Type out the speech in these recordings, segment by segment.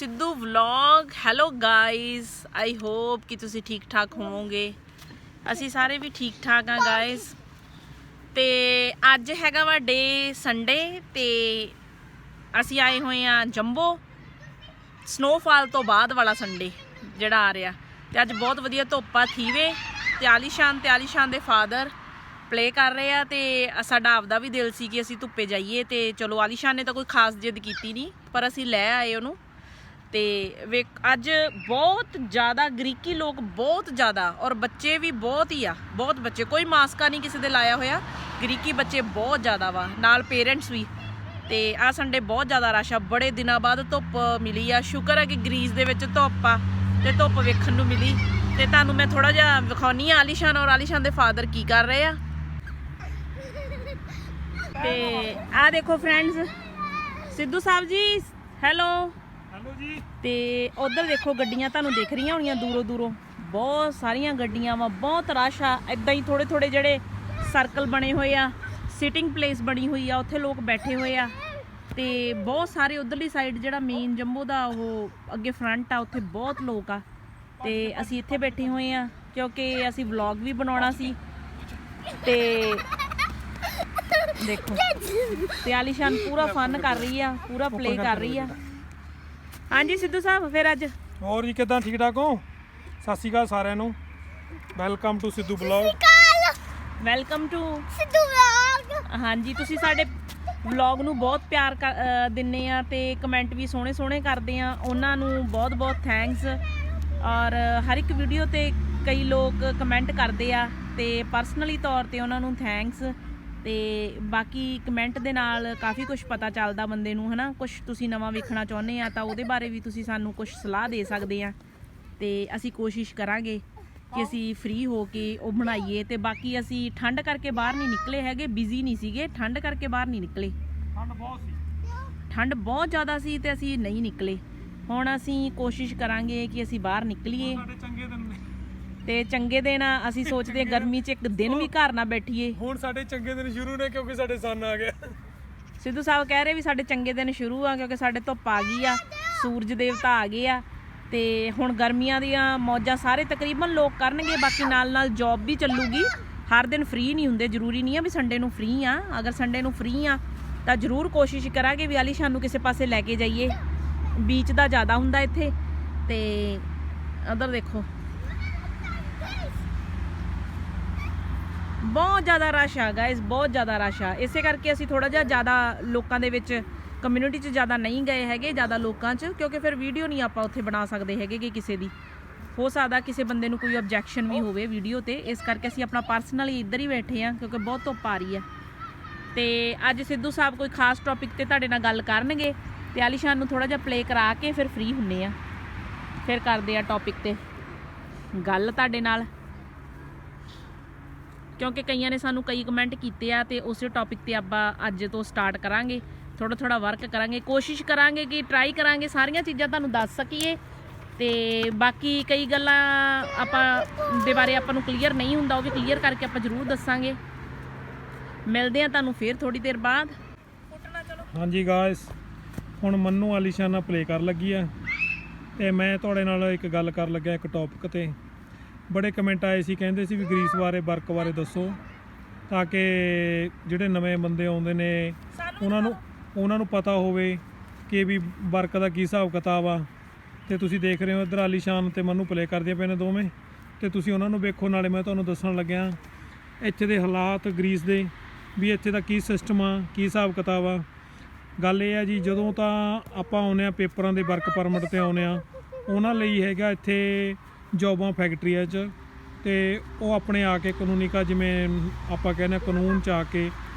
Sidhu vlog. Hello guys, I hope कि तुसी ठीक ठाक होवोगे। असी सारे भी ठीक ठाक हाँ गाइज। ते अज हैगा वा डे संडे ते असी आए हुए हाँ जंबो। स्नोफॉल तो बाद वाला संडे जिहड़ा आ रहा ते अज बहुत वधिया धुप्प आ थीवे ते आलीशान दे फादर प्ले कर रहे हैं। तो साडा आपदा भी दिल सी कि असी धुप्पे जाइए तो चलो आलीशान ने तो कोई खास जिद की नहीं पर असी लै आए उन्होंने। तो वे अज बहुत ज़्यादा ग्रीकी लोग बहुत ज़्यादा और बच्चे भी बहुत ही आ, बहुत बच्चे, कोई मास्का नहीं किसी दे लाया होया। ग्रीकी बच्चे बहुत ज़्यादा वा नाल पेरेंट्स भी। तो आ संडे बहुत ज़्यादा रश आ, बड़े दिनों बाद धुप्प मिली आ। शुक्र है कि ग्रीस दे विच धुप्प आ ते धुप्प वेखण नूं मिली। तो तुहानूं मैं थोड़ा जिहा विखाउणी आ आलीशान और आलीशान दे फादर की कर रहे आ। ते आ देखो फ्रेंड्स सिद्धू साहब जी, हेलो हेलो जी। ते उधर देखो गड्डियां तुहानूं दिख रही होणियां दूरों दूरों, बहुत सारियां गड्डियां वा, बहुत रश आ। इदां ही थोड़े थोड़े जिहड़े सर्कल बने हुए आ, सिटिंग प्लेस बनी हुई आ, उत्थे लोग बैठे हुए आ। ते बहुत सारे उधरली साइड जिहड़ा मेन जम्मू दा ओह अगे फ्रंट आ, उत्थे बहुत लोग आ। ते असी इत्थे बैठे हुए आ क्योंकि असी व्लॉग भी बनाउणा सी। ते देखो ते आलीशान पूरा फन कर रही है, पूरा प्ले कर रही है। हाँ जी सिद्धू साहब, फिर अज और जी किदां, ठीक ठाक हो? सत श्री अकाल सारिਆਂ ਨੂੰ। Welcome to Sidhu blog. Welcome to Sidhu vlog. हाँ जी, तुसी साडे व्लॉग ਨੂੰ ਬਹੁਤ ਪਿਆਰ ਦਿੰਨੇ ਆ ਤੇ ਕਮੈਂਟ ਵੀ ਸੋਹਣੇ ਸੋਹਣੇ ਕਰਦੇ ਆ, ਉਹਨਾਂ ਨੂੰ ਬਹੁਤ ਬਹੁਤ ਥੈਂਕਸ। ਔਰ ਹਰ ਇੱਕ ਵੀਡੀਓ ਤੇ ਕਈ ਲੋਕ ਕਮੈਂਟ ਕਰਦੇ ਆ ਤੇ ਪਰਸਨਲੀ ਤੌਰ ਤੇ ਉਹਨਾਂ ਨੂੰ ਥੈਂਕਸ। ਤੇ ਬਾਕੀ ਕਮੈਂਟ ਦੇ ਨਾਲ ਕਾਫੀ ਕੁਝ ਪਤਾ ਚੱਲਦਾ ਬੰਦੇ ਨੂੰ, ਹਨਾ। ਕੁਝ ਤੁਸੀਂ ਨਵਾਂ ਵੇਖਣਾ ਚਾਹੁੰਦੇ ਆ ਤਾਂ ਉਹਦੇ ਬਾਰੇ ਵੀ ਤੁਸੀਂ ਸਾਨੂੰ ਕੁਝ ਸਲਾਹ ਦੇ ਸਕਦੇ ਆ ਤੇ ਅਸੀਂ ਕੋਸ਼ਿਸ਼ ਕਰਾਂਗੇ ਕਿ ਅਸੀਂ ਫ੍ਰੀ ਹੋ ਕੇ ਉਹ ਬਣਾਈਏ। ਤੇ ਬਾਕੀ ਅਸੀਂ ਠੰਡ ਕਰਕੇ ਬਾਹਰ ਨਹੀਂ ਨਿਕਲੇ ਹੈਗੇ, ਬਿਜ਼ੀ ਨਹੀਂ ਸੀਗੇ, ਠੰਡ ਕਰਕੇ ਬਾਹਰ ਨਹੀਂ ਨਿਕਲੇ। ਠੰਡ ਬਹੁਤ ਸੀ, ਠੰਡ ਬਹੁਤ ਜ਼ਿਆਦਾ ਸੀ ਤੇ ਅਸੀਂ ਨਹੀਂ ਨਿਕਲੇ। ਹੁਣ ਅਸੀਂ ਕੋਸ਼ਿਸ਼ ਕਰਾਂਗੇ ਕਿ ਅਸੀਂ ਬਾਹਰ ਨਿਕਲੀਏ ਸਾਡੇ ਚੰਗੇ ਦਿਨ ਨੇ ਤੇ ਚੰਗੇ ਦਿਨ ਅਸੀਂ ਸੋਚਦੇ ਗਰਮੀ 'ਚ ਇੱਕ ਦਿਨ ਵੀ ਘਰ ਨਾ ਬੈਠੀਏ। ਹੁਣ ਸਾਡੇ ਚੰਗੇ ਦਿਨ ਸ਼ੁਰੂ ਨੇ ਕਿਉਂਕਿ ਸਾਡੇ ਸੰਨ ਆ ਗਿਆ। ਸਿੱਧੂ ਸਾਹਿਬ ਕਹਿ ਰਹੇ ਵੀ ਸਾਡੇ ਚੰਗੇ ਦਿਨ ਸ਼ੁਰੂ ਆ ਕਿਉਂਕਿ ਸਾਡੇ ਧੁੱਪ ਆ ਗਈ ਆ, ਸੂਰਜ ਦੇਵਤਾ ਆ ਗਏ ਆ। ਤੇ ਹੁਣ ਗਰਮੀਆਂ ਦੀਆਂ ਮੌਜਾਂ ਸਾਰੇ ਤਕਰੀਬਨ ਲੋਕ ਕਰਨਗੇ, ਬਾਕੀ ਨਾਲ ਨਾਲ ਜੌਬ ਵੀ ਚੱਲੂਗੀ। ਹਰ ਦਿਨ ਫ੍ਰੀ ਨਹੀਂ ਹੁੰਦੇ, ਜ਼ਰੂਰੀ ਨਹੀਂ ਆ ਵੀ ਸੰਡੇ ਨੂੰ ਫ੍ਰੀ ਆ। ਅਗਰ ਸੰਡੇ ਨੂੰ ਫ੍ਰੀ ਆ ਤਾਂ ਜ਼ਰੂਰ ਕੋਸ਼ਿਸ਼ ਕਰਾਂਗੇ ਵੀ ਆਲੀਸ਼ਾਨ ਨੂੰ ਕਿਸੇ ਪਾਸੇ ਲੈ ਕੇ ਜਾਈਏ। ਬੀਚ ਦਾ ਜ਼ਿਆਦਾ ਹੁੰਦਾ ਇੱਥੇ। ਤੇ ਉਧਰ ਦੇਖੋ ਬਹੁਤ ਜ਼ਿਆਦਾ ਰਸ਼ ਆ ਗਾਇਸ, ਬਹੁਤ ਜ਼ਿਆਦਾ ਰਸ਼ ਆ। ਇਸੇ ਕਰਕੇ ਅਸੀਂ ਥੋੜਾ ਜਿਹਾ ਜ਼ਿਆਦਾ ਲੋਕਾਂ ਦੇ ਵਿੱਚ, ਕਮਿਊਨਿਟੀ 'ਚ ਜ਼ਿਆਦਾ ਨਹੀਂ ਗਏ ਹੈਗੇ, ਜ਼ਿਆਦਾ ਲੋਕਾਂ 'ਚ, ਕਿਉਂਕਿ ਫਿਰ ਵੀਡੀਓ ਨਹੀਂ ਆਪਾਂ ਉੱਥੇ ਬਣਾ ਸਕਦੇ ਹੈਗੇ ਕਿ ਕਿਸੇ ਦੀ। ਹੋ ਸਕਦਾ ਕਿਸੇ ਬੰਦੇ ਨੂੰ ਕੋਈ ਆਬਜੈਕਸ਼ਨ ਵੀ ਹੋਵੇ ਵੀਡੀਓ ਤੇ, ਇਸ ਕਰਕੇ ਅਸੀਂ ਆਪਣਾ ਪਰਸਨਲੀ ਇੱਧਰ ਹੀ ਬੈਠੇ ਆ ਕਿਉਂਕਿ ਬਹੁਤ ਧੁੱਪ ਆ ਰਹੀ ਆ। ਤੇ ਅੱਜ ਸਿੱਧੂ ਸਾਹਿਬ ਕੋਈ ਖਾਸ ਟੌਪਿਕ ਤੇ ਤੁਹਾਡੇ ਨਾਲ ਗੱਲ ਕਰਨਗੇ ਤੇ ਆਲੀਸ਼ਾਨ ਨੂੰ ਥੋੜਾ ਜਿਹਾ ਪਲੇ ਕਰਾ ਕੇ ਫਿਰ ਫ੍ਰੀ ਹੁੰਨੇ ਆ, ਫਿਰ ਕਰਦੇ ਆ ਟੌਪਿਕ ਤੇ ਗੱਲ ਤੁਹਾਡੇ ਨਾਲ। ਕਿਉਂਕਿ ਕਈਆਂ ਨੇ ਸਾਨੂੰ ਕਈ ਕਮੈਂਟ ਕੀਤੇ ਆ ਤੇ ਉਸੇ ਟੌਪਿਕ ਤੇ ਆਪਾਂ ਅੱਜ ਤੋਂ ਸਟਾਰਟ ਕਰਾਂਗੇ। ਥੋੜਾ ਥੋੜਾ ਵਰਕ ਕਰਾਂਗੇ, ਕੋਸ਼ਿਸ਼ ਕਰਾਂਗੇ ਕਿ ਟਰਾਈ ਕਰਾਂਗੇ ਸਾਰੀਆਂ ਚੀਜ਼ਾਂ ਤੁਹਾਨੂੰ ਦੱਸ ਸਕੀਏ। ਤੇ ਬਾਕੀ ਕਈ ਗੱਲਾਂ ਆਪਾਂ ਦੇ ਬਾਰੇ ਆਪਾਂ ਨੂੰ ਕਲੀਅਰ ਨਹੀਂ ਹੁੰਦਾ, ਉਹ ਵੀ ਕਲੀਅਰ ਕਰਕੇ ਆਪਾਂ ਜ਼ਰੂਰ ਦੱਸਾਂਗੇ। ਮਿਲਦੇ ਆ ਤੁਹਾਨੂੰ ਫਿਰ ਥੋੜੀ ਦੇਰ ਬਾਅਦ। ਹਾਂਜੀ ਗਾਇਸ, ਹੁਣ ਮੰਨੂ ਆਲੀਸ਼ਾਨ ਨਾਲ ਪਲੇ ਕਰਨ ਲੱਗੀ ਆ ਤੇ ਮੈਂ ਤੁਹਾਡੇ ਨਾਲ ਇੱਕ ਗੱਲ ਕਰਨ ਲੱਗਿਆ ਇੱਕ ਟੌਪਿਕ ਤੇ। ਬੜੇ ਕਮੈਂਟ ਆਏ ਸੀ, ਕਹਿੰਦੇ ਸੀ ਵੀ ਗਰੀਸ ਬਾਰੇ, ਵਰਕ ਬਾਰੇ ਦੱਸੋ ਤਾਂ ਕਿ ਜਿਹੜੇ ਨਵੇਂ ਬੰਦੇ ਆਉਂਦੇ ਨੇ ਉਹਨਾਂ ਨੂੰ ਪਤਾ ਹੋਵੇ ਕਿ ਵੀ ਵਰਕ ਦਾ ਕੀ ਹਿਸਾਬ ਕਿਤਾਬ ਆ। ਤੇ ਤੁਸੀਂ ਦੇਖ ਰਹੇ ਹੋ ਇੱਧਰ ਆਲੀਸ਼ਾਨ ਤੇ ਮੰਨੂ ਪਲੇ ਕਰਦੀਆਂ ਪਏ ਨੇ ਦੋਵੇਂ, ਤੇ ਤੁਸੀਂ ਉਹਨਾਂ ਨੂੰ ਵੇਖੋ। ਨਾਲੇ ਮੈਂ ਤੁਹਾਨੂੰ ਦੱਸਣ ਲੱਗਿਆ ਇੱਥੇ ਦੇ ਹਾਲਾਤ ਗਰੀਸ ਦੇ, ਵੀ ਇੱਥੇ ਦਾ ਕੀ ਸਿਸਟਮ ਆ, ਕੀ ਹਿਸਾਬ ਕਿਤਾਬ ਆ। ਗੱਲ ਇਹ ਆ ਜੀ, ਜਦੋਂ ਤਾਂ ਆਪਾਂ ਆਉਂਦੇ ਆ ਪੇਪਰਾਂ ਦੇ ਵਰਕ ਪਰਮਿਟ ਤੇ ਆਉਂਦੇ ਆ, ਉਹਨਾਂ ਲਈ ਹੈਗਾ ਇੱਥੇ ਜੋਬਾਂ ਫੈਕਟਰੀਆਂ 'ਚ, ਤੇ ਉਹ ਆਪਣੇ ਆ ਕੇ ਕਾਨੂੰਨੀਕਾ, ਜਿਵੇਂ ਆਪਾਂ ਕਹਿੰਦੇ ਕਾਨੂੰਨ 'ਚ ਆ ਕੇ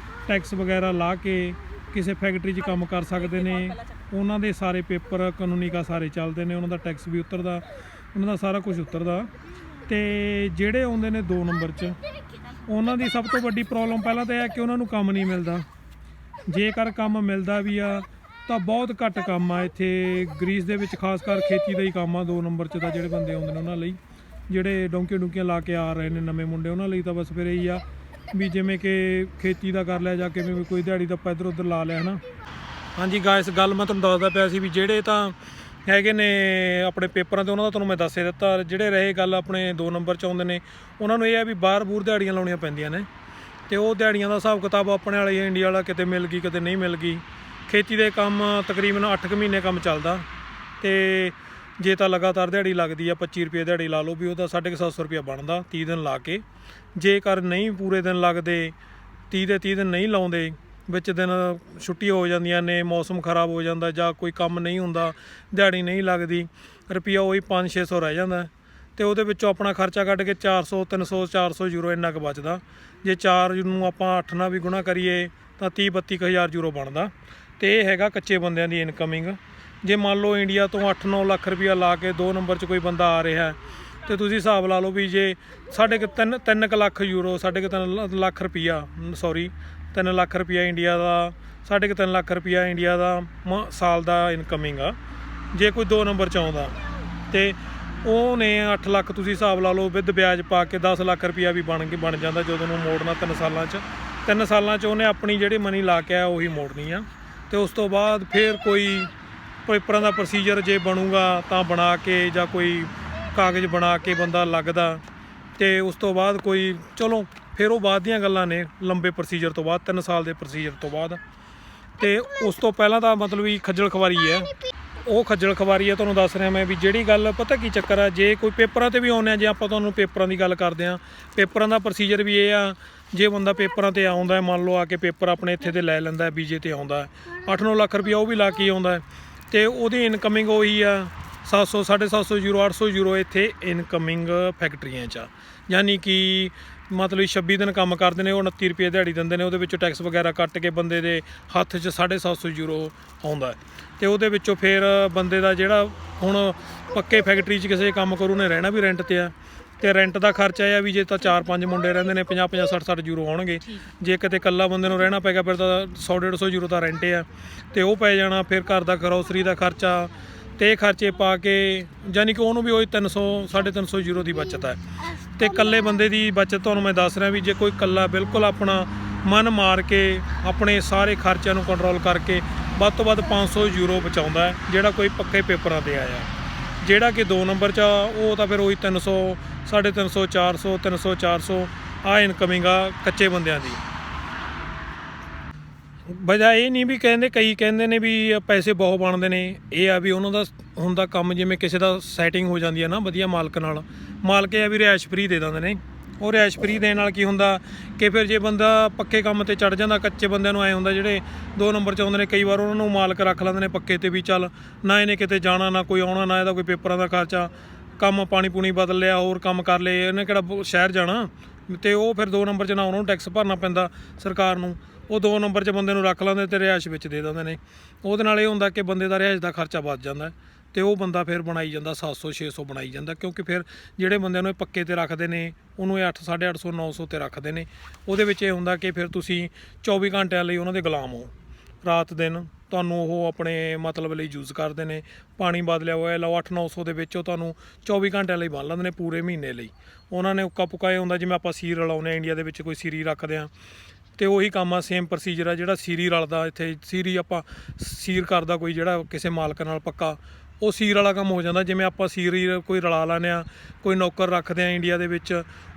ਟੈਕਸ ਵਗੈਰਾ ਲਾ ਕੇ ਕਿਸੇ ਫੈਕਟਰੀ 'ਚ ਕੰਮ ਕਰ ਸਕਦੇ ਨੇ। ਉਹਨਾਂ ਦੇ ਸਾਰੇ ਪੇਪਰ ਕਾਨੂੰਨੀਕਾ ਸਾਰੇ ਚੱਲਦੇ ਨੇ, ਉਹਨਾਂ ਦਾ ਟੈਕਸ ਵੀ ਉਤਰਦਾ, ਉਹਨਾਂ ਦਾ ਸਾਰਾ ਕੁਝ ਉਤਰਦਾ। ਤੇ ਜਿਹੜੇ ਆਉਂਦੇ ਨੇ 2 ਨੰਬਰ 'ਚ, ਉਹਨਾਂ ਦੀ ਸਭ ਤੋਂ ਵੱਡੀ ਪ੍ਰੋਬਲਮ ਪਹਿਲਾਂ ਤਾਂ ਇਹ ਹੈ ਕਿ ਉਹਨਾਂ ਨੂੰ ਕੰਮ ਨਹੀਂ ਮਿਲਦਾ। ਜੇਕਰ ਕੰਮ ਮਿਲਦਾ ਵੀ ਆ ਤਾਂ ਬਹੁਤ ਘੱਟ ਕੰਮ ਆ ਇੱਥੇ ਗਰੀਸ ਦੇ ਵਿੱਚ, ਖਾਸ ਕਰ ਖੇਤੀ ਦਾ ਹੀ ਕੰਮ ਆ 2 ਨੰਬਰ 'ਚ। ਤਾਂ ਜਿਹੜੇ ਬੰਦੇ ਆਉਂਦੇ ਨੇ ਉਹਨਾਂ ਲਈ, ਜਿਹੜੇ ਡੋਂਕੀਆਂ ਲਾ ਕੇ ਆ ਰਹੇ ਨੇ ਨਵੇਂ ਮੁੰਡੇ, ਉਹਨਾਂ ਲਈ ਤਾਂ ਬਸ ਫਿਰ ਇਹੀ ਆ ਵੀ ਜਿਵੇਂ ਕਿ ਖੇਤੀ ਦਾ ਕਰ ਲਿਆ ਜਾਂ ਕਿਵੇਂ ਕੋਈ ਦਿਹਾੜੀ ਦਾ ਆਪਾਂ ਇੱਧਰ ਉੱਧਰ ਲਾ ਲਿਆ, ਹੈ ਨਾ। ਹਾਂਜੀ ਗਾਇਸ, ਗੱਲ ਮੈਂ ਤੁਹਾਨੂੰ ਦੱਸਦਾ ਪਿਆ ਸੀ ਵੀ ਜਿਹੜੇ ਤਾਂ ਹੈਗੇ ਨੇ ਆਪਣੇ ਪੇਪਰਾਂ ਤੇ, ਉਹਨਾਂ ਦਾ ਤੁਹਾਨੂੰ ਮੈਂ ਦੱਸ ਹੀ ਦਿੱਤਾ। ਜਿਹੜੇ ਰਹੇ ਗੱਲ ਆਪਣੇ 2 ਨੰਬਰ 'ਚ ਆਉਂਦੇ ਨੇ, ਉਹਨਾਂ ਨੂੰ ਇਹ ਹੈ ਵੀ ਬਾਹਰ ਬੂਰ ਦਿਹਾੜੀਆਂ ਲਾਉਣੀਆਂ ਪੈਂਦੀਆਂ ਨੇ, ਤੇ ਉਹ ਦਿਹਾੜੀਆਂ ਦਾ ਹਿਸਾਬ ਕਿਤਾਬ ਆਪਣੇ ਵਾਲਾ ਹੀ ਇੰਡੀਆ ਵਾਲਾ, ਕਿਤੇ ਮਿਲ ਗਈ ਕਿਤੇ ਨਹੀਂ ਮਿਲ ਗਈ। ਖੇਤੀ ਦੇ ਕੰਮ ਤਕਰੀਬਨ 8 ਕੁ ਮਹੀਨੇ ਕੰਮ ਚੱਲਦਾ, ਤੇ ਜੇ ਤਾਂ ਲਗਾਤਾਰ ਦਿਹਾੜੀ ਲੱਗਦੀ ਆ 25 ਰੁਪਏ ਦਿਹਾੜੀ ਲਾ ਲਓ ਵੀ ਉਹਦਾ 750 ਰੁਪਇਆ ਬਣਦਾ 30 ਦਿਨ ਲਾ ਕੇ। ਜੇਕਰ ਨਹੀਂ ਪੂਰੇ ਦਿਨ ਲੱਗਦੇ, 30 ਦੇ 30 ਦਿਨ ਨਹੀਂ ਲਾਉਂਦੇ, ਵਿੱਚ ਦਿਨ ਛੁੱਟੀਆਂ ਹੋ ਜਾਂਦੀਆਂ ਨੇ, ਮੌਸਮ ਖਰਾਬ ਹੋ ਜਾਂਦਾ ਜਾਂ ਕੋਈ ਕੰਮ ਨਹੀਂ ਹੁੰਦਾ, ਦਿਹਾੜੀ ਨਹੀਂ ਲੱਗਦੀ, ਰੁਪਈਆ ਉਹੀ 500-600 ਰਹਿ ਜਾਂਦਾ, ਤੇ ਉਹਦੇ ਵਿੱਚੋਂ ਆਪਣਾ ਖਰਚਾ ਕੱਢ ਕੇ 400 300 400 ਯੂਰੋ ਇੰਨਾ ਕੁ ਬਚਦਾ। ਜੇ 4 ਨੂੰ ਆਪਾਂ 8 ਨਾਲ ਵੀ ਗੁਣਾ ਕਰੀਏ ਤਾਂ 30-32 ਹਜ਼ਾਰ ਯੂਰੋ ਬਣਦਾ। ਤੇ ਇਹ ਹੈਗਾ ਕੱਚੇ ਬੰਦਿਆਂ ਦੀ ਇਨਕਮਿੰਗ। ਜੇ ਮੰਨ ਲਓ ਇੰਡੀਆ ਤੋਂ 8-9 ਲੱਖ ਰੁਪਈਆ ਲਾ ਕੇ 2 ਨੰਬਰ 'ਚ ਕੋਈ ਬੰਦਾ ਆ ਰਿਹਾ, ਤੇ ਤੁਸੀਂ ਹਿਸਾਬ ਲਾ ਲਓ ਵੀ ਜੇ 3.5 ਲੱਖ ਯੂਰੋ, 3.5 ਲੱਖ ਰੁਪਈਆ, 3 ਲੱਖ ਰੁਪਈਆ ਇੰਡੀਆ ਦਾ, 3.5 ਲੱਖ ਰੁਪਈਆ ਇੰਡੀਆ ਦਾ ਸਾਲ ਦਾ ਇਨਕਮਿੰਗ ਆ ਜੇ ਕੋਈ 2 ਨੰਬਰ 'ਚ ਆਉਂਦਾ। ਤੇ ਉਹਨੇ 8 ਲੱਖ ਤੁਸੀਂ ਹਿਸਾਬ ਲਾ ਲਓ ਵਿਦ ਵਿਆਜ ਪਾ ਕੇ 10 ਲੱਖ ਰੁਪਈਆ ਵੀ ਬਣ ਜਾਂਦਾ ਜਦੋਂ ਨੂੰ ਮੋੜਨਾ 3 ਸਾਲਾਂ 'ਚ। 3 ਸਾਲਾਂ 'ਚ ਉਹਨੇ ਆਪਣੀ ਜਿਹੜੀ ਮਨੀ ਲਾ ਕੇ ਆਇਆ ਉਹੀ ਮੋੜਨੀ ਆ। ਤੇ ਉਸ ਤੋਂ ਬਾਅਦ ਫਿਰ ਕੋਈ ਪੇਪਰਾਂ ਦਾ ਪ੍ਰੋਸੀਜਰ ਜੇ ਬਣੂਗਾ ਤਾਂ ਬਣਾ ਕੇ, ਜਾਂ ਕੋਈ ਕਾਗਜ਼ ਬਣਾ ਕੇ ਬੰਦਾ ਲੱਗਦਾ, ਤੇ ਉਸ ਤੋਂ ਬਾਅਦ ਕੋਈ ਚਲੋ ਫਿਰ ਉਹ ਬਾਅਦ ਦੀਆਂ ਗੱਲਾਂ ਨੇ, ਲੰਬੇ ਪ੍ਰੋਸੀਜਰ ਤੋਂ ਬਾਅਦ, 3 ਸਾਲ ਦੇ ਪ੍ਰੋਸੀਜਰ ਤੋਂ ਬਾਅਦ। ਤੇ ਉਸ ਤੋਂ ਪਹਿਲਾਂ ਤਾਂ ਮਤਲਬ ਵੀ ਖੱਜਲ ਖਵਾਰੀ ਹੈ, ਉਹ ਖੱਜਲ ਖਵਾਰੀ ਹੈ। ਤੁਹਾਨੂੰ ਦੱਸ ਰਿਹਾ ਮੈਂ ਵੀ ਜਿਹੜੀ ਗੱਲ, ਪਤਾ ਕੀ ਚੱਕਰ ਆ, ਜੇ ਕੋਈ ਪੇਪਰਾਂ ਤੇ ਵੀ ਆਉਂਦੇ ਆ, ਜੇ ਆਪਾਂ ਤੁਹਾਨੂੰ ਪੇਪਰਾਂ ਦੀ ਗੱਲ ਕਰਦੇ ਹਾਂ, ਪੇਪਰਾਂ ਦਾ ਪ੍ਰੋਸੀਜਰ ਵੀ ਇਹ ਆ, ਜੇ ਬੰਦਾ ਪੇਪਰਾਂ ਤੇ ਆਉਂਦਾ, ਮੰਨ ਲਓ ਆ ਕੇ ਪੇਪਰ ਆਪਣੇ ਇੱਥੇ ਤੇ ਲੈ ਲੈਂਦਾ, ਵੀਜ਼ੇ ਤੇ ਆਉਂਦਾ, 8-9 ਲੱਖ ਰੁਪਈਆ ਉਹ ਵੀ ਲਾ ਕੇ ਆਉਂਦਾ, ਤੇ ਉਹਦੀ ਇਨਕਮਿੰਗ ਉਹੀ ਆ 700 750 ਯੂਰੋ 800 ਯੂਰੋ ਇੱਥੇ ਇਨਕਮਿੰਗ ਫੈਕਟਰੀਆਂ 'ਚ। ਯਾਨੀ ਕਿ ਮਤਲਬ 26 ਦਿਨ ਕੰਮ ਕਰਦੇ ਨੇ, ਉਹ 29 ਰੁਪਏ ਦਿਹਾੜੀ ਦਿੰਦੇ ਨੇ, ਉਹਦੇ ਵਿੱਚੋਂ ਟੈਕਸ ਵਗੈਰਾ ਕੱਟ ਕੇ ਬੰਦੇ ਦੇ ਹੱਥ 'ਚ 750 ਯੂਰੋ ਆਉਂਦਾ। ਤੇ ਉਹਦੇ ਵਿੱਚੋਂ ਫਿਰ ਬੰਦੇ ਦਾ ਜਿਹੜਾ ਹੁਣ ਪੱਕੇ ਫੈਕਟਰੀ 'ਚ ਕਿਸੇ ਕੰਮ ਕਰੂ ਨੇ ਰਹਿਣਾ ਵੀ ਰੈਂਟ ਤੇ ਆ, ਤੇ ਰੈਂਟ ਦਾ ਖਰਚਾ ਇਹ ਆ ਵੀ ਜੇ ਤਾਂ 4-5 ਮੁੰਡੇ ਰਹਿੰਦੇ ਨੇ 50-50 60-60 ਯੂਰੋ ਆਉਣਗੇ। ਜੇ ਕਿਤੇ ਇਕੱਲਾ ਬੰਦੇ ਨੂੰ ਰਹਿਣਾ ਪਏਗਾ ਫਿਰ ਤਾਂ 100-150 ਯੂਰੋ ਤਾਂ ਰੈਂਟ ਆ, ਤੇ ਉਹ ਪੈ ਜਾਣਾ। ਫਿਰ ਘਰ ਦਾ ਗਰੋਸਰੀ ਦਾ ਖਰਚਾ, ਤੇ ਇਹ ਖਰਚੇ ਪਾ ਕੇ ਯਾਨੀ ਕਿ ਉਹਨੂੰ ਵੀ ਉਹੀ 300-350 ਯੂਰੋ ਦੀ ਬਚਤ ਹੈ। ਤੇ ਇਕੱਲੇ ਬੰਦੇ ਦੀ ਬਚਤ ਤੁਹਾਨੂੰ ਮੈਂ ਦੱਸ ਰਿਹਾ ਵੀ ਜੇ ਕੋਈ ਇਕੱਲਾ ਬਿਲਕੁਲ ਆਪਣਾ ਮਨ ਮਾਰ ਕੇ ਆਪਣੇ ਸਾਰੇ ਖਰਚਿਆਂ ਨੂੰ ਕੰਟਰੋਲ ਕਰਕੇ ਵੱਧ ਤੋਂ ਵੱਧ 500 ਯੂਰੋ ਬਚਾਉਂਦਾ ਹੈ, ਜਿਹੜਾ ਕੋਈ ਪੱਕੇ ਪੇਪਰਾਂ ਤੇ ਆਇਆ। ਜਿਹੜਾ ਕਿ 2 ਨੰਬਰ 'ਚ ਆ ਉਹ ਤਾਂ ਫਿਰ ਉਹੀ 300 350 400 300 400 ਆ ਇਨਕਮਿੰਗ ਆ ਕੱਚੇ ਬੰਦਿਆਂ ਦੀ। ਵਜ੍ਹਾ ਇਹ ਨਹੀਂ ਵੀ ਕਹਿੰਦੇ, ਕਈ ਕਹਿੰਦੇ ਨੇ ਵੀ ਪੈਸੇ ਬਹੁਤ ਬਣਦੇ ਨੇ, ਇਹ ਆ ਵੀ ਉਹਨਾਂ ਦਾ ਹੁੰਦਾ ਕੰਮ, ਜਿਵੇਂ ਕਿਸੇ ਦਾ ਸੈਟਿੰਗ ਹੋ ਜਾਂਦੀ ਹੈ ਨਾ ਵਧੀਆ ਮਾਲਕ ਨਾਲ, ਮਾਲਕ ਇਹ ਆ ਵੀ ਰਿਹਾਇਸ਼ ਫਰੀ ਦੇ ਦਿੰਦੇ ਨੇ। ਉਹ ਰਿਹਾਇਸ਼ ਫਰੀ ਦੇਣ ਨਾਲ ਕੀ ਹੁੰਦਾ ਕਿ ਫਿਰ ਜੇ ਬੰਦਾ ਪੱਕੇ ਕੰਮ ਤੇ ਚੜ ਜਾਂਦਾ, ਕੱਚੇ ਬੰਦਿਆਂ ਨੂੰ ਐ ਹੁੰਦਾ ਜਿਹੜੇ 2 ਨੰਬਰ 'ਚ ਆਉਂਦੇ ਨੇ, ਕਈ ਵਾਰ ਉਹਨਾਂ ਨੂੰ ਮਾਲਕ ਰੱਖ ਲੈਂਦੇ ਨੇ ਪੱਕੇ ਤੇ ਵੀ, ਚੱਲ ਨਾ ਇਹਨੇ ਕਿਤੇ ਜਾਣਾ, ਨਾ ਕੋਈ ਆਉਣਾ, ਨਾ ਇਹਦਾ ਕੋਈ ਪੇਪਰਾਂ ਦਾ ਖਰਚਾ, ਕੰਮ ਪਾਣੀ ਪੂਣੀ ਬਦਲ ਲਿਆ, ਹੋਰ ਕੰਮ ਕਰ ਲਏ, ਇਹਨੇ ਕਿਹੜਾ ਸ਼ਹਿਰ ਜਾਣਾ। ਤੇ ਉਹ ਫਿਰ 2 ਨੰਬਰ 'ਚ ਨਾ ਉਹਨਾਂ ਨੂੰ ਟੈਕਸ ਭਰਨਾ ਪੈਂਦਾ ਸਰਕਾਰ ਨੂੰ, ਉਹ 2 ਨੰਬਰ 'ਚ ਬੰਦੇ ਨੂੰ ਰੱਖ ਲੈਂਦੇ ਤੇ ਰਿਹਾਇਸ਼ ਵਿੱਚ ਦੇ ਦਿੰਦੇ ਨੇ। ਉਹਦੇ ਨਾਲ ਇਹ ਹੁੰਦਾ ਕਿ ਬੰਦੇ ਦਾ ਰਿਹਾਇਸ਼ ਦਾ ਖਰਚਾ ਵੱਧ ਜਾਂਦਾ, ਤੇ ਉਹ ਬੰਦਾ ਫਿਰ ਬਣਾਈ ਜਾਂਦਾ 700-600 ਬਣਾਈ ਜਾਂਦਾ, ਕਿਉਂਕਿ ਫਿਰ ਜਿਹੜੇ ਬੰਦਿਆਂ ਨੂੰ ਇਹ ਪੱਕੇ ਤੇ ਰੱਖਦੇ ਨੇ ਉਹਨੂੰ ਇਹ 800-850 900 ਤੇ ਰੱਖਦੇ ਨੇ। ਉਹਦੇ ਵਿੱਚ ਇਹ ਹੁੰਦਾ ਕਿ ਫਿਰ ਤੁਸੀਂ 24 ਘੰਟਿਆਂ ਲਈ ਉਹਨਾਂ ਦੇ ਗੁਲਾਮ ਹੋ, ਰਾਤ ਦਿਨ ਤੁਹਾਨੂੰ ਉਹ ਆਪਣੇ ਮਤਲਬ ਲਈ ਯੂਜ਼ ਕਰਦੇ ਨੇ। ਪਾਣੀ ਬਦਲਿਆ ਹੋਇਆ ਲਓ 800-900 ਦੇ ਵਿੱਚ ਉਹ ਤੁਹਾਨੂੰ 24 ਘੰਟਿਆਂ ਲਈ ਬੰਨ ਲੈਂਦੇ ਨੇ, ਪੂਰੇ ਮਹੀਨੇ ਲਈ। ਉਹਨਾਂ ਨੇ ਉੱਕਾ ਪੁੱਕਾ ਇਹ ਹੁੰਦਾ ਜਿਵੇਂ ਆਪਾਂ ਸੀਰ ਰਲਾਉਂਦੇ ਹਾਂ ਇੰਡੀਆ ਦੇ ਵਿੱਚ, ਕੋਈ ਸੀਰੀ ਰੱਖਦੇ ਹਾਂ, ਤੇ ਉਹੀ ਕੰਮ ਆ, ਸੇਮ ਪ੍ਰੋਸੀਜਰ ਆ। ਜਿਹੜਾ ਸੀਰੀ ਰਲਦਾ ਇੱਥੇ, ਸੀਰੀ ਆਪਾਂ ਸੀਰ ਕਰਦਾ ਕੋਈ ਜਿਹੜਾ ਕਿਸੇ ਮਾਲਕ ਨਾਲ ਪੱਕਾ, ਉਹ ਸੀਰ ਵਾਲਾ ਕੰਮ ਹੋ ਜਾਂਦਾ। ਜਿਵੇਂ ਆਪਾਂ ਸੀਰੀ ਕੋਈ ਰਲਾ ਲੈਂਦੇ ਹਾਂ, ਕੋਈ ਨੌਕਰ ਰੱਖਦੇ ਹਾਂ ਇੰਡੀਆ ਦੇ ਵਿੱਚ,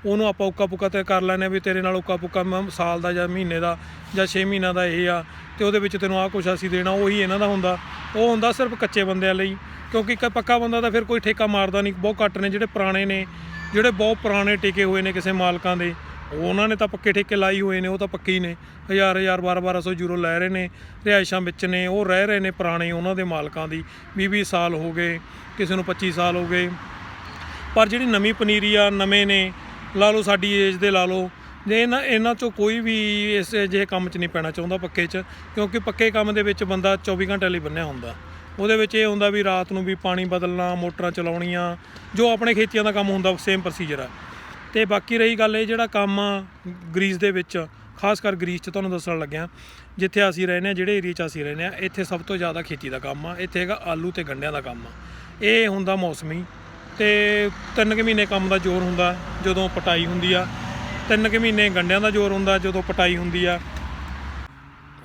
ਉਹਨੂੰ ਆਪਾਂ ਉੱਕਾ ਪੁੱਕਾ ਤੇ ਕਰ ਲੈਂਦੇ ਹਾਂ ਵੀ ਤੇਰੇ ਨਾਲ ਉੱਕਾ ਪੁੱਕਾ ਸਾਲ ਦਾ ਜਾਂ ਮਹੀਨੇ ਦਾ ਜਾਂ 6 ਮਹੀਨਿਆਂ ਦਾ ਇਹ ਆ, ਤੇ ਉਹਦੇ ਵਿੱਚ ਤੈਨੂੰ ਆਹ ਕੁਛ ਅਸੀਂ ਦੇਣਾ। ਉਹੀ ਇਹਨਾਂ ਦਾ ਹੁੰਦਾ, ਉਹ ਹੁੰਦਾ ਸਿਰਫ ਕੱਚੇ ਬੰਦਿਆਂ ਲਈ, ਕਿਉਂਕਿ ਇੱਕ ਪੱਕਾ ਬੰਦਾ ਤਾਂ ਫਿਰ ਕੋਈ ਠੇਕਾ ਮਾਰਦਾ ਨਹੀਂ, ਬਹੁਤ ਘੱਟ ਨੇ। ਜਿਹੜੇ ਪੁਰਾਣੇ ਨੇ, ਜਿਹੜੇ ਬਹੁਤ ਪੁਰਾਣੇ ਟਿਕੇ ਹੋਏ ਨੇ ਕਿਸੇ ਮਾਲਕਾਂ ਦੇ, ਉਹਨਾਂ ਨੇ ਤਾਂ ਪੱਕੇ ਠੇਕੇ ਲਾਈ ਹੋਏ ਨੇ, ਉਹ ਤਾਂ ਪੱਕੇ ਹੀ ਨੇ, 1000 1200 ਯੂਰੋ ਲੈ ਰਹੇ ਨੇ, ਰਿਹਾਇਸ਼ਾਂ ਵਿੱਚ ਨੇ, ਉਹ ਰਹਿ ਰਹੇ ਨੇ ਪੁਰਾਣੇ ਉਹਨਾਂ ਦੇ ਮਾਲਕਾਂ ਦੀ 20 ਸਾਲ ਹੋ ਗਏ, ਕਿਸੇ ਨੂੰ 25 ਸਾਲ ਹੋ ਗਏ। ਪਰ ਜਿਹੜੀ ਨਵੀਂ ਪਨੀਰੀ ਆ, ਨਵੇਂ ਨੇ, ਲਾ ਲਓ ਸਾਡੀ ਏਜ ਦੇ ਲਾ ਲਓ, ਜੇ ਇਹਨਾਂ 'ਚੋਂ ਕੋਈ ਵੀ ਇਸ ਜਿਹੇ ਕੰਮ 'ਚ ਨਹੀਂ ਪੈਣਾ ਚਾਹੁੰਦਾ ਪੱਕੇ 'ਚ, ਕਿਉਂਕਿ ਪੱਕੇ ਕੰਮ ਦੇ ਵਿੱਚ ਬੰਦਾ 24 ਘੰਟੇ ਲਈ ਬੰਨਿਆ ਹੁੰਦਾ। ਉਹਦੇ ਵਿੱਚ ਇਹ ਹੁੰਦਾ ਵੀ ਰਾਤ ਨੂੰ ਵੀ ਪਾਣੀ ਬਦਲਣਾ, ਮੋਟਰਾਂ ਚਲਾਉਣੀਆਂ, ਜੋ ਆਪਣੇ ਖੇਤੀਆਂ ਦਾ ਕੰਮ ਹੁੰਦਾ ਸੇਮ ਪ੍ਰੋਸੀਜਰ ਆ। ਤੇ ਬਾਕੀ ਰਹੀ ਗੱਲ, ਇਹ ਜਿਹੜਾ ਕੰਮ ਆ ਗ੍ਰੀਸ ਦੇ ਵਿੱਚ, ਖਾਸ ਕਰ ਗ੍ਰੀਸ 'ਚ ਤੁਹਾਨੂੰ ਦੱਸਣ ਲੱਗਿਆ, ਜਿੱਥੇ ਅਸੀਂ ਰਹਿੰਦੇ ਹਾਂ, ਜਿਹੜੇ ਏਰੀਏ 'ਚ ਅਸੀਂ ਰਹਿੰਦੇ ਹਾਂ, ਇੱਥੇ ਸਭ ਤੋਂ ਜ਼ਿਆਦਾ ਖੇਤੀ ਦਾ ਕੰਮ ਆ। ਇੱਥੇ ਹੈਗਾ ਆਲੂ ਅਤੇ ਗੰਢਿਆਂ ਦਾ ਕੰਮ ਆ। ਇਹ ਹੁੰਦਾ ਮੌਸਮੀ, ਤੇ 3 ਕੁ ਮਹੀਨੇ ਕੰਮ ਦਾ ਜ਼ੋਰ ਹੁੰਦਾ ਜਦੋਂ ਪਟਾਈ ਹੁੰਦੀ ਆ, 3 ਕੁ ਮਹੀਨੇ ਗੰਢਿਆਂ ਦਾ ਜ਼ੋਰ ਹੁੰਦਾ ਜਦੋਂ ਪਟਾਈ ਹੁੰਦੀ ਆ।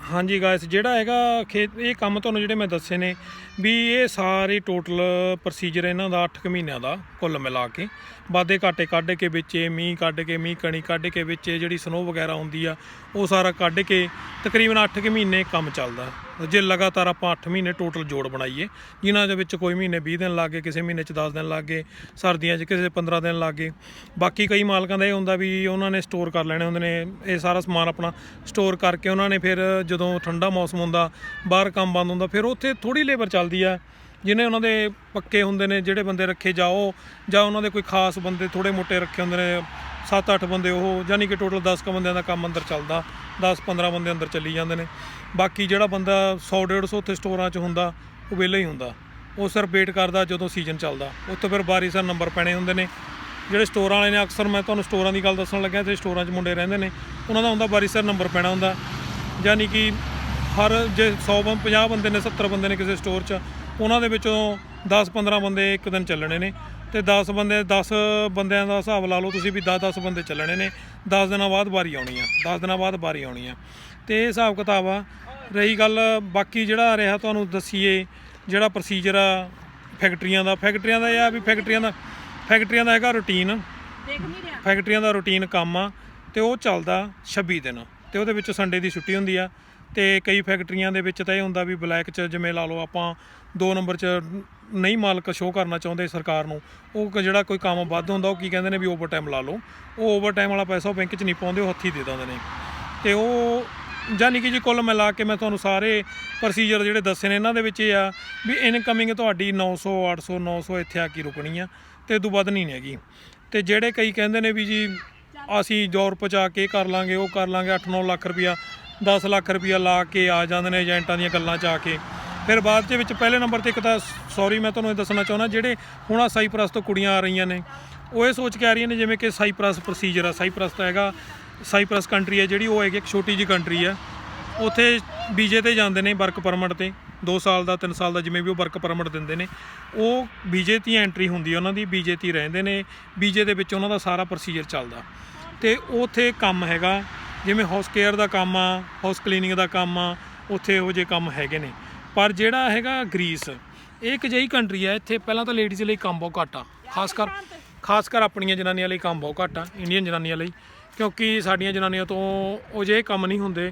ਹਾਂਜੀ ਗਾਇਸ, ਜਿਹੜਾ ਹੈਗਾ ਖੇਤ ਇਹ ਕੰਮ ਤੁਹਾਨੂੰ ਜਿਹੜੇ ਮੈਂ ਦੱਸੇ ਨੇ ਵੀ ਇਹ ਸਾਰੇ ਟੋਟਲ ਪ੍ਰੋਸੀਜਰ ਇਹਨਾਂ ਦਾ 8 ਮਹੀਨਿਆਂ ਦਾ ਕੁੱਲ ਮਿਲਾ ਕੇ, ਵਾਧੇ ਘਾਟੇ ਕੱਢ ਕੇ ਵਿੱਚ ਮੀਂਹ ਕੱਢ ਕੇ, ਮੀਂਹ ਕਣੀ ਕੱਢ ਕੇ, ਵਿੱਚ ਜਿਹੜੀ ਸਨੋ ਵਗੈਰਾ ਹੁੰਦੀ ਆ ਉਹ ਸਾਰਾ ਕੱਢ ਕੇ ਤਕਰੀਬਨ 8 ਮਹੀਨੇ ਕੰਮ ਚੱਲਦਾ। ਜੇ ਲਗਾਤਾਰ ਆਪਾਂ 8 ਮਹੀਨੇ ਟੋਟਲ ਜੋੜ ਬਣਾਈਏ, ਜਿਨ੍ਹਾਂ ਦੇ ਵਿੱਚ ਕੋਈ ਮਹੀਨੇ 20 ਦਿਨ ਲੱਗ ਗਏ, ਕਿਸੇ ਮਹੀਨੇ 'ਚ 10 ਦਿਨ ਲੱਗ ਗਏ, ਸਰਦੀਆਂ 'ਚ ਕਿਸੇ 15 ਦਿਨ ਲੱਗ ਗਏ। ਬਾਕੀ ਕਈ ਮਾਲਕਾਂ ਦਾ ਇਹ ਹੁੰਦਾ ਵੀ ਉਹਨਾਂ ਨੇ ਸਟੋਰ ਕਰ ਲੈਣੇ ਹੁੰਦੇ ਨੇ ਇਹ ਸਾਰਾ ਸਮਾਨ, ਆਪਣਾ ਸਟੋਰ ਕਰਕੇ ਉਹਨਾਂ ਨੇ ਫਿਰ ਜਦੋਂ ਠੰਡਾ ਮੌਸਮ ਹੁੰਦਾ, ਬਾਹਰ ਕੰਮ ਬੰਦ ਹੁੰਦਾ, ਫਿਰ ਉੱਥੇ ਥੋੜ੍ਹੀ ਲੇਬਰ ਚੱਲਦੀ ਆ। ਜਿਹਨੇ ਉਹਨਾਂ ਦੇ ਪੱਕੇ ਹੁੰਦੇ ਨੇ ਜਿਹੜੇ ਬੰਦੇ ਰੱਖੇ ਜਾਓ, ਜਾਂ ਉਹਨਾਂ ਦੇ ਕੋਈ ਖਾਸ ਬੰਦੇ ਥੋੜ੍ਹੇ ਮੋਟੇ ਰੱਖੇ ਹੁੰਦੇ ਨੇ 7-8 ਬੰਦੇ, ਉਹ ਯਾਨੀ ਕਿ ਟੋਟਲ 10 ਬੰਦਿਆਂ ਦਾ ਕੰਮ ਅੰਦਰ ਚੱਲਦਾ, 10-15 ਬੰਦੇ ਅੰਦਰ ਚੱਲੀ ਜਾਂਦੇ ਨੇ। ਬਾਕੀ ਜਿਹੜਾ ਬੰਦਾ 100-150 ਉੱਥੇ ਸਟੋਰਾਂ 'ਚ ਹੁੰਦਾ ਉਹ ਵਿਹਲਾ ਹੀ ਹੁੰਦਾ, ਉਹ ਸਿਰਫ ਵੇਟ ਕਰਦਾ ਜਦੋਂ ਸੀਜ਼ਨ ਚੱਲਦਾ। ਉੱਥੇ ਫਿਰ ਵਾਰੀ ਸਿਰ ਨੰਬਰ ਪੈਣੇ ਹੁੰਦੇ ਨੇ। ਜਿਹੜੇ ਸਟੋਰਾਂ ਵਾਲੇ ਨੇ, ਅਕਸਰ ਮੈਂ ਤੁਹਾਨੂੰ ਸਟੋਰਾਂ ਦੀ ਗੱਲ ਦੱਸਣ ਲੱਗਿਆ, ਤੇ ਸਟੋਰਾਂ 'ਚ ਮੁੰਡੇ ਰਹਿੰਦੇ ਨੇ, ਉਹਨਾਂ ਦਾ ਹੁੰਦਾ ਵਾਰੀ ਸਿਰ ਨੰਬਰ ਪੈਣਾ ਹੁੰਦਾ। ਯਾਨੀ ਕਿ ਹਰ ਜੇ 150 ਬੰਦੇ ਨੇ, 70 ਬੰਦੇ ਨੇ ਕਿਸੇ ਸਟੋਰ 'ਚ, ਉਹਨਾਂ ਦੇ ਵਿੱਚੋਂ 10-15 ਬੰਦੇ ਇੱਕ ਦਿਨ ਚੱਲਣੇ ਨੇ, ਤੇ 10 ਬੰਦਿਆਂ ਦਾ ਹਿਸਾਬ ਲਾ ਲਓ ਤੁਸੀਂ ਵੀ 10 ਬੰਦੇ ਚੱਲਣੇ ਨੇ। 10 ਦਿਨਾਂ ਬਾਅਦ ਵਾਰੀ ਆਉਣੀ ਆ, 10 ਦਿਨਾਂ ਬਾਅਦ ਵਾਰੀ ਆਉਣੀ ਆ, ਤੇ ਇਹ ਹਿਸਾਬ ਕਿਤਾਬ ਆ। ਰਹੀ ਗੱਲ ਬਾਕੀ ਜਿਹੜਾ ਰਿਹਾ ਤੁਹਾਨੂੰ ਦੱਸੀਏ, ਜਿਹੜਾ ਪ੍ਰੋਸੀਜਰ ਆ ਫੈਕਟਰੀਆਂ ਦਾ ਇਹ ਆ ਵੀ ਫੈਕਟਰੀਆਂ ਦਾ ਹੈਗਾ ਰੂਟੀਨ, ਫੈਕਟਰੀਆਂ ਦਾ ਰੂਟੀਨ ਕੰਮ ਆ, ਤੇ ਉਹ ਚੱਲਦਾ 26 ਦਿਨ, ਤੇ ਉਹਦੇ ਵਿੱਚ ਸੰਡੇ ਦੀ ਛੁੱਟੀ ਹੁੰਦੀ ਆ। ਤੇ ਕਈ ਫੈਕਟਰੀਆਂ ਦੇ ਵਿੱਚ ਤਾਂ ਇਹ ਹੁੰਦਾ ਵੀ ਬਲੈਕ 'ਚ, ਜਿਵੇਂ ਲਾ ਲਓ ਆਪਾਂ 2 ਨੰਬਰ 'ਚ ਨਹੀਂ ਮਾਲਕ ਸ਼ੋਅ ਕਰਨਾ ਚਾਹੁੰਦੇ ਸਰਕਾਰ ਨੂੰ, ਉਹ ਜਿਹੜਾ ਕੋਈ ਕੰਮ ਵੱਧ ਹੁੰਦਾ ਉਹ ਕੀ ਕਹਿੰਦੇ ਨੇ ਵੀ ਓਵਰ ਟਾਈਮ ਲਾ ਲਓ। ਉਹ ਓਵਰ ਟਾਈਮ ਵਾਲਾ ਪੈਸਾ ਉਹ ਬੈਂਕ 'ਚ ਨਹੀਂ ਪਾਉਂਦੇ, ਉਹ ਹੱਥੀਂ ਦੇ ਦਿੰਦੇ ਨੇ। ਤੇ ਉਹ ਯਾਨੀ ਕਿ ਜੀ ਕੁੱਲ ਮਿਲਾ ਕੇ ਮੈਂ ਤੁਹਾਨੂੰ ਸਾਰੇ ਪ੍ਰੋਸੀਜਰ ਜਿਹੜੇ ਦੱਸੇ ਨੇ, ਇਹਨਾਂ ਦੇ ਵਿੱਚ ਇਹ ਆ ਵੀ ਇਨਕਮਿੰਗ ਤੁਹਾਡੀ 900 800 900 ਇੱਥੇ ਆ ਕੇ ਰੁਕਣੀ ਆ, ਤੇ ਉਦੋਂ ਵੱਧ ਨਹੀਂ ਹੈਗੀ। ਤੇ ਜਿਹੜੇ ਕਈ ਕਹਿੰਦੇ ਨੇ ਵੀ ਜੀ ਅਸੀਂ ਯੂਰਪ 'ਚ ਆ ਕੇ ਕਰ ਲਾਂਗੇ, ਉਹ ਕਰ ਲਾਂਗੇ, 8-9 ਲੱਖ ਰੁਪਈਆ 10 ਲੱਖ ਰੁਪਈਆ ਲਾ ਕੇ ਆ ਜਾਂਦੇ ਨੇ ਏਜੰਟਾਂ ਦੀਆਂ ਗੱਲਾਂ 'ਚ ਆ ਕੇ। ਫਿਰ ਬਾਅਦ ਦੇ ਵਿੱਚ ਪਹਿਲੇ ਨੰਬਰ 'ਤੇ ਇੱਕ ਤਾਂ ਸੌਰੀ ਮੈਂ ਤੁਹਾਨੂੰ ਇਹ ਦੱਸਣਾ ਚਾਹੁੰਦਾ, ਜਿਹੜੇ ਹੁਣ ਆ ਸਾਈਪ੍ਰਸ ਤੋਂ ਕੁੜੀਆਂ ਆ ਰਹੀਆਂ ਨੇ, ਉਹ ਇਹ ਸੋਚ ਕੇ ਆ ਰਹੀਆਂ ਨੇ ਜਿਵੇਂ ਕਿ ਸਾਈਪ੍ਰਸ ਪ੍ਰੋਸੀਜਰ ਆ। ਸਾਈਪ੍ਰਸ ਤਾਂ ਹੈਗਾ, ਸਾਈਪ੍ਰਸ ਕੰਟਰੀ ਹੈ ਜਿਹੜੀ, ਉਹ ਹੈਗੀ ਇੱਕ ਛੋਟੀ ਜਿਹੀ ਕੰਟਰੀ ਹੈ। ਉੱਥੇ ਵੀਜ਼ੇ 'ਤੇ ਜਾਂਦੇ ਨੇ, ਵਰਕ ਪਰਮਿਟ 'ਤੇ, 2 ਸਾਲ ਦਾ 3 ਸਾਲ ਦਾ ਜਿਵੇਂ ਵੀ ਉਹ ਵਰਕ ਪਰਮਿਟ ਦਿੰਦੇ ਨੇ, ਉਹ ਵੀਜ਼ੇ 'ਤੇ ਐਂਟਰੀ ਹੁੰਦੀ ਹੈ ਉਹਨਾਂ ਦੀ, ਵੀਜ਼ੇ 'ਤੇ ਰਹਿੰਦੇ ਨੇ, ਵੀਜ਼ੇ ਦੇ ਵਿੱਚ ਉਹਨਾਂ ਦਾ ਸਾਰਾ ਪ੍ਰੋਸੀਜਰ ਚੱਲਦਾ। ਤੇ ਉੱਥੇ ਕੰਮ ਹੈਗਾ ਜਿਵੇਂ ਹਾਊਸ ਕੇਅਰ ਦਾ ਕੰਮ ਆ, ਹਾਊਸ ਕਲੀਨਿੰਗ ਦਾ ਕੰਮ ਆ, ਉੱਥੇ ਇਹੋ ਜਿਹੇ ਕੰਮ ਹੈਗੇ ਨੇ। ਪਰ ਜਿਹੜਾ ਹੈਗਾ ਗ੍ਰੀਸ, ਇਹ ਇੱਕ ਅਜਿਹੀ ਕੰਟਰੀ ਹੈ, ਇੱਥੇ ਪਹਿਲਾਂ ਤਾਂ ਲੇਡੀਜ਼ ਲਈ ਕੰਮ ਬਹੁਤ ਘੱਟ ਆ, ਖਾਸ ਕਰ ਆਪਣੀਆਂ ਜਨਾਨੀਆਂ ਲਈ ਕੰਮ ਬਹੁਤ ਘੱਟ ਆ, ਇੰਡੀਅਨ ਜਨਾਨੀਆਂ ਲਈ, ਕਿਉਂਕਿ ਸਾਡੀਆਂ ਜਨਾਨੀਆਂ ਤੋਂ ਉਹ ਜਿਹੇ ਕੰਮ ਨਹੀਂ ਹੁੰਦੇ।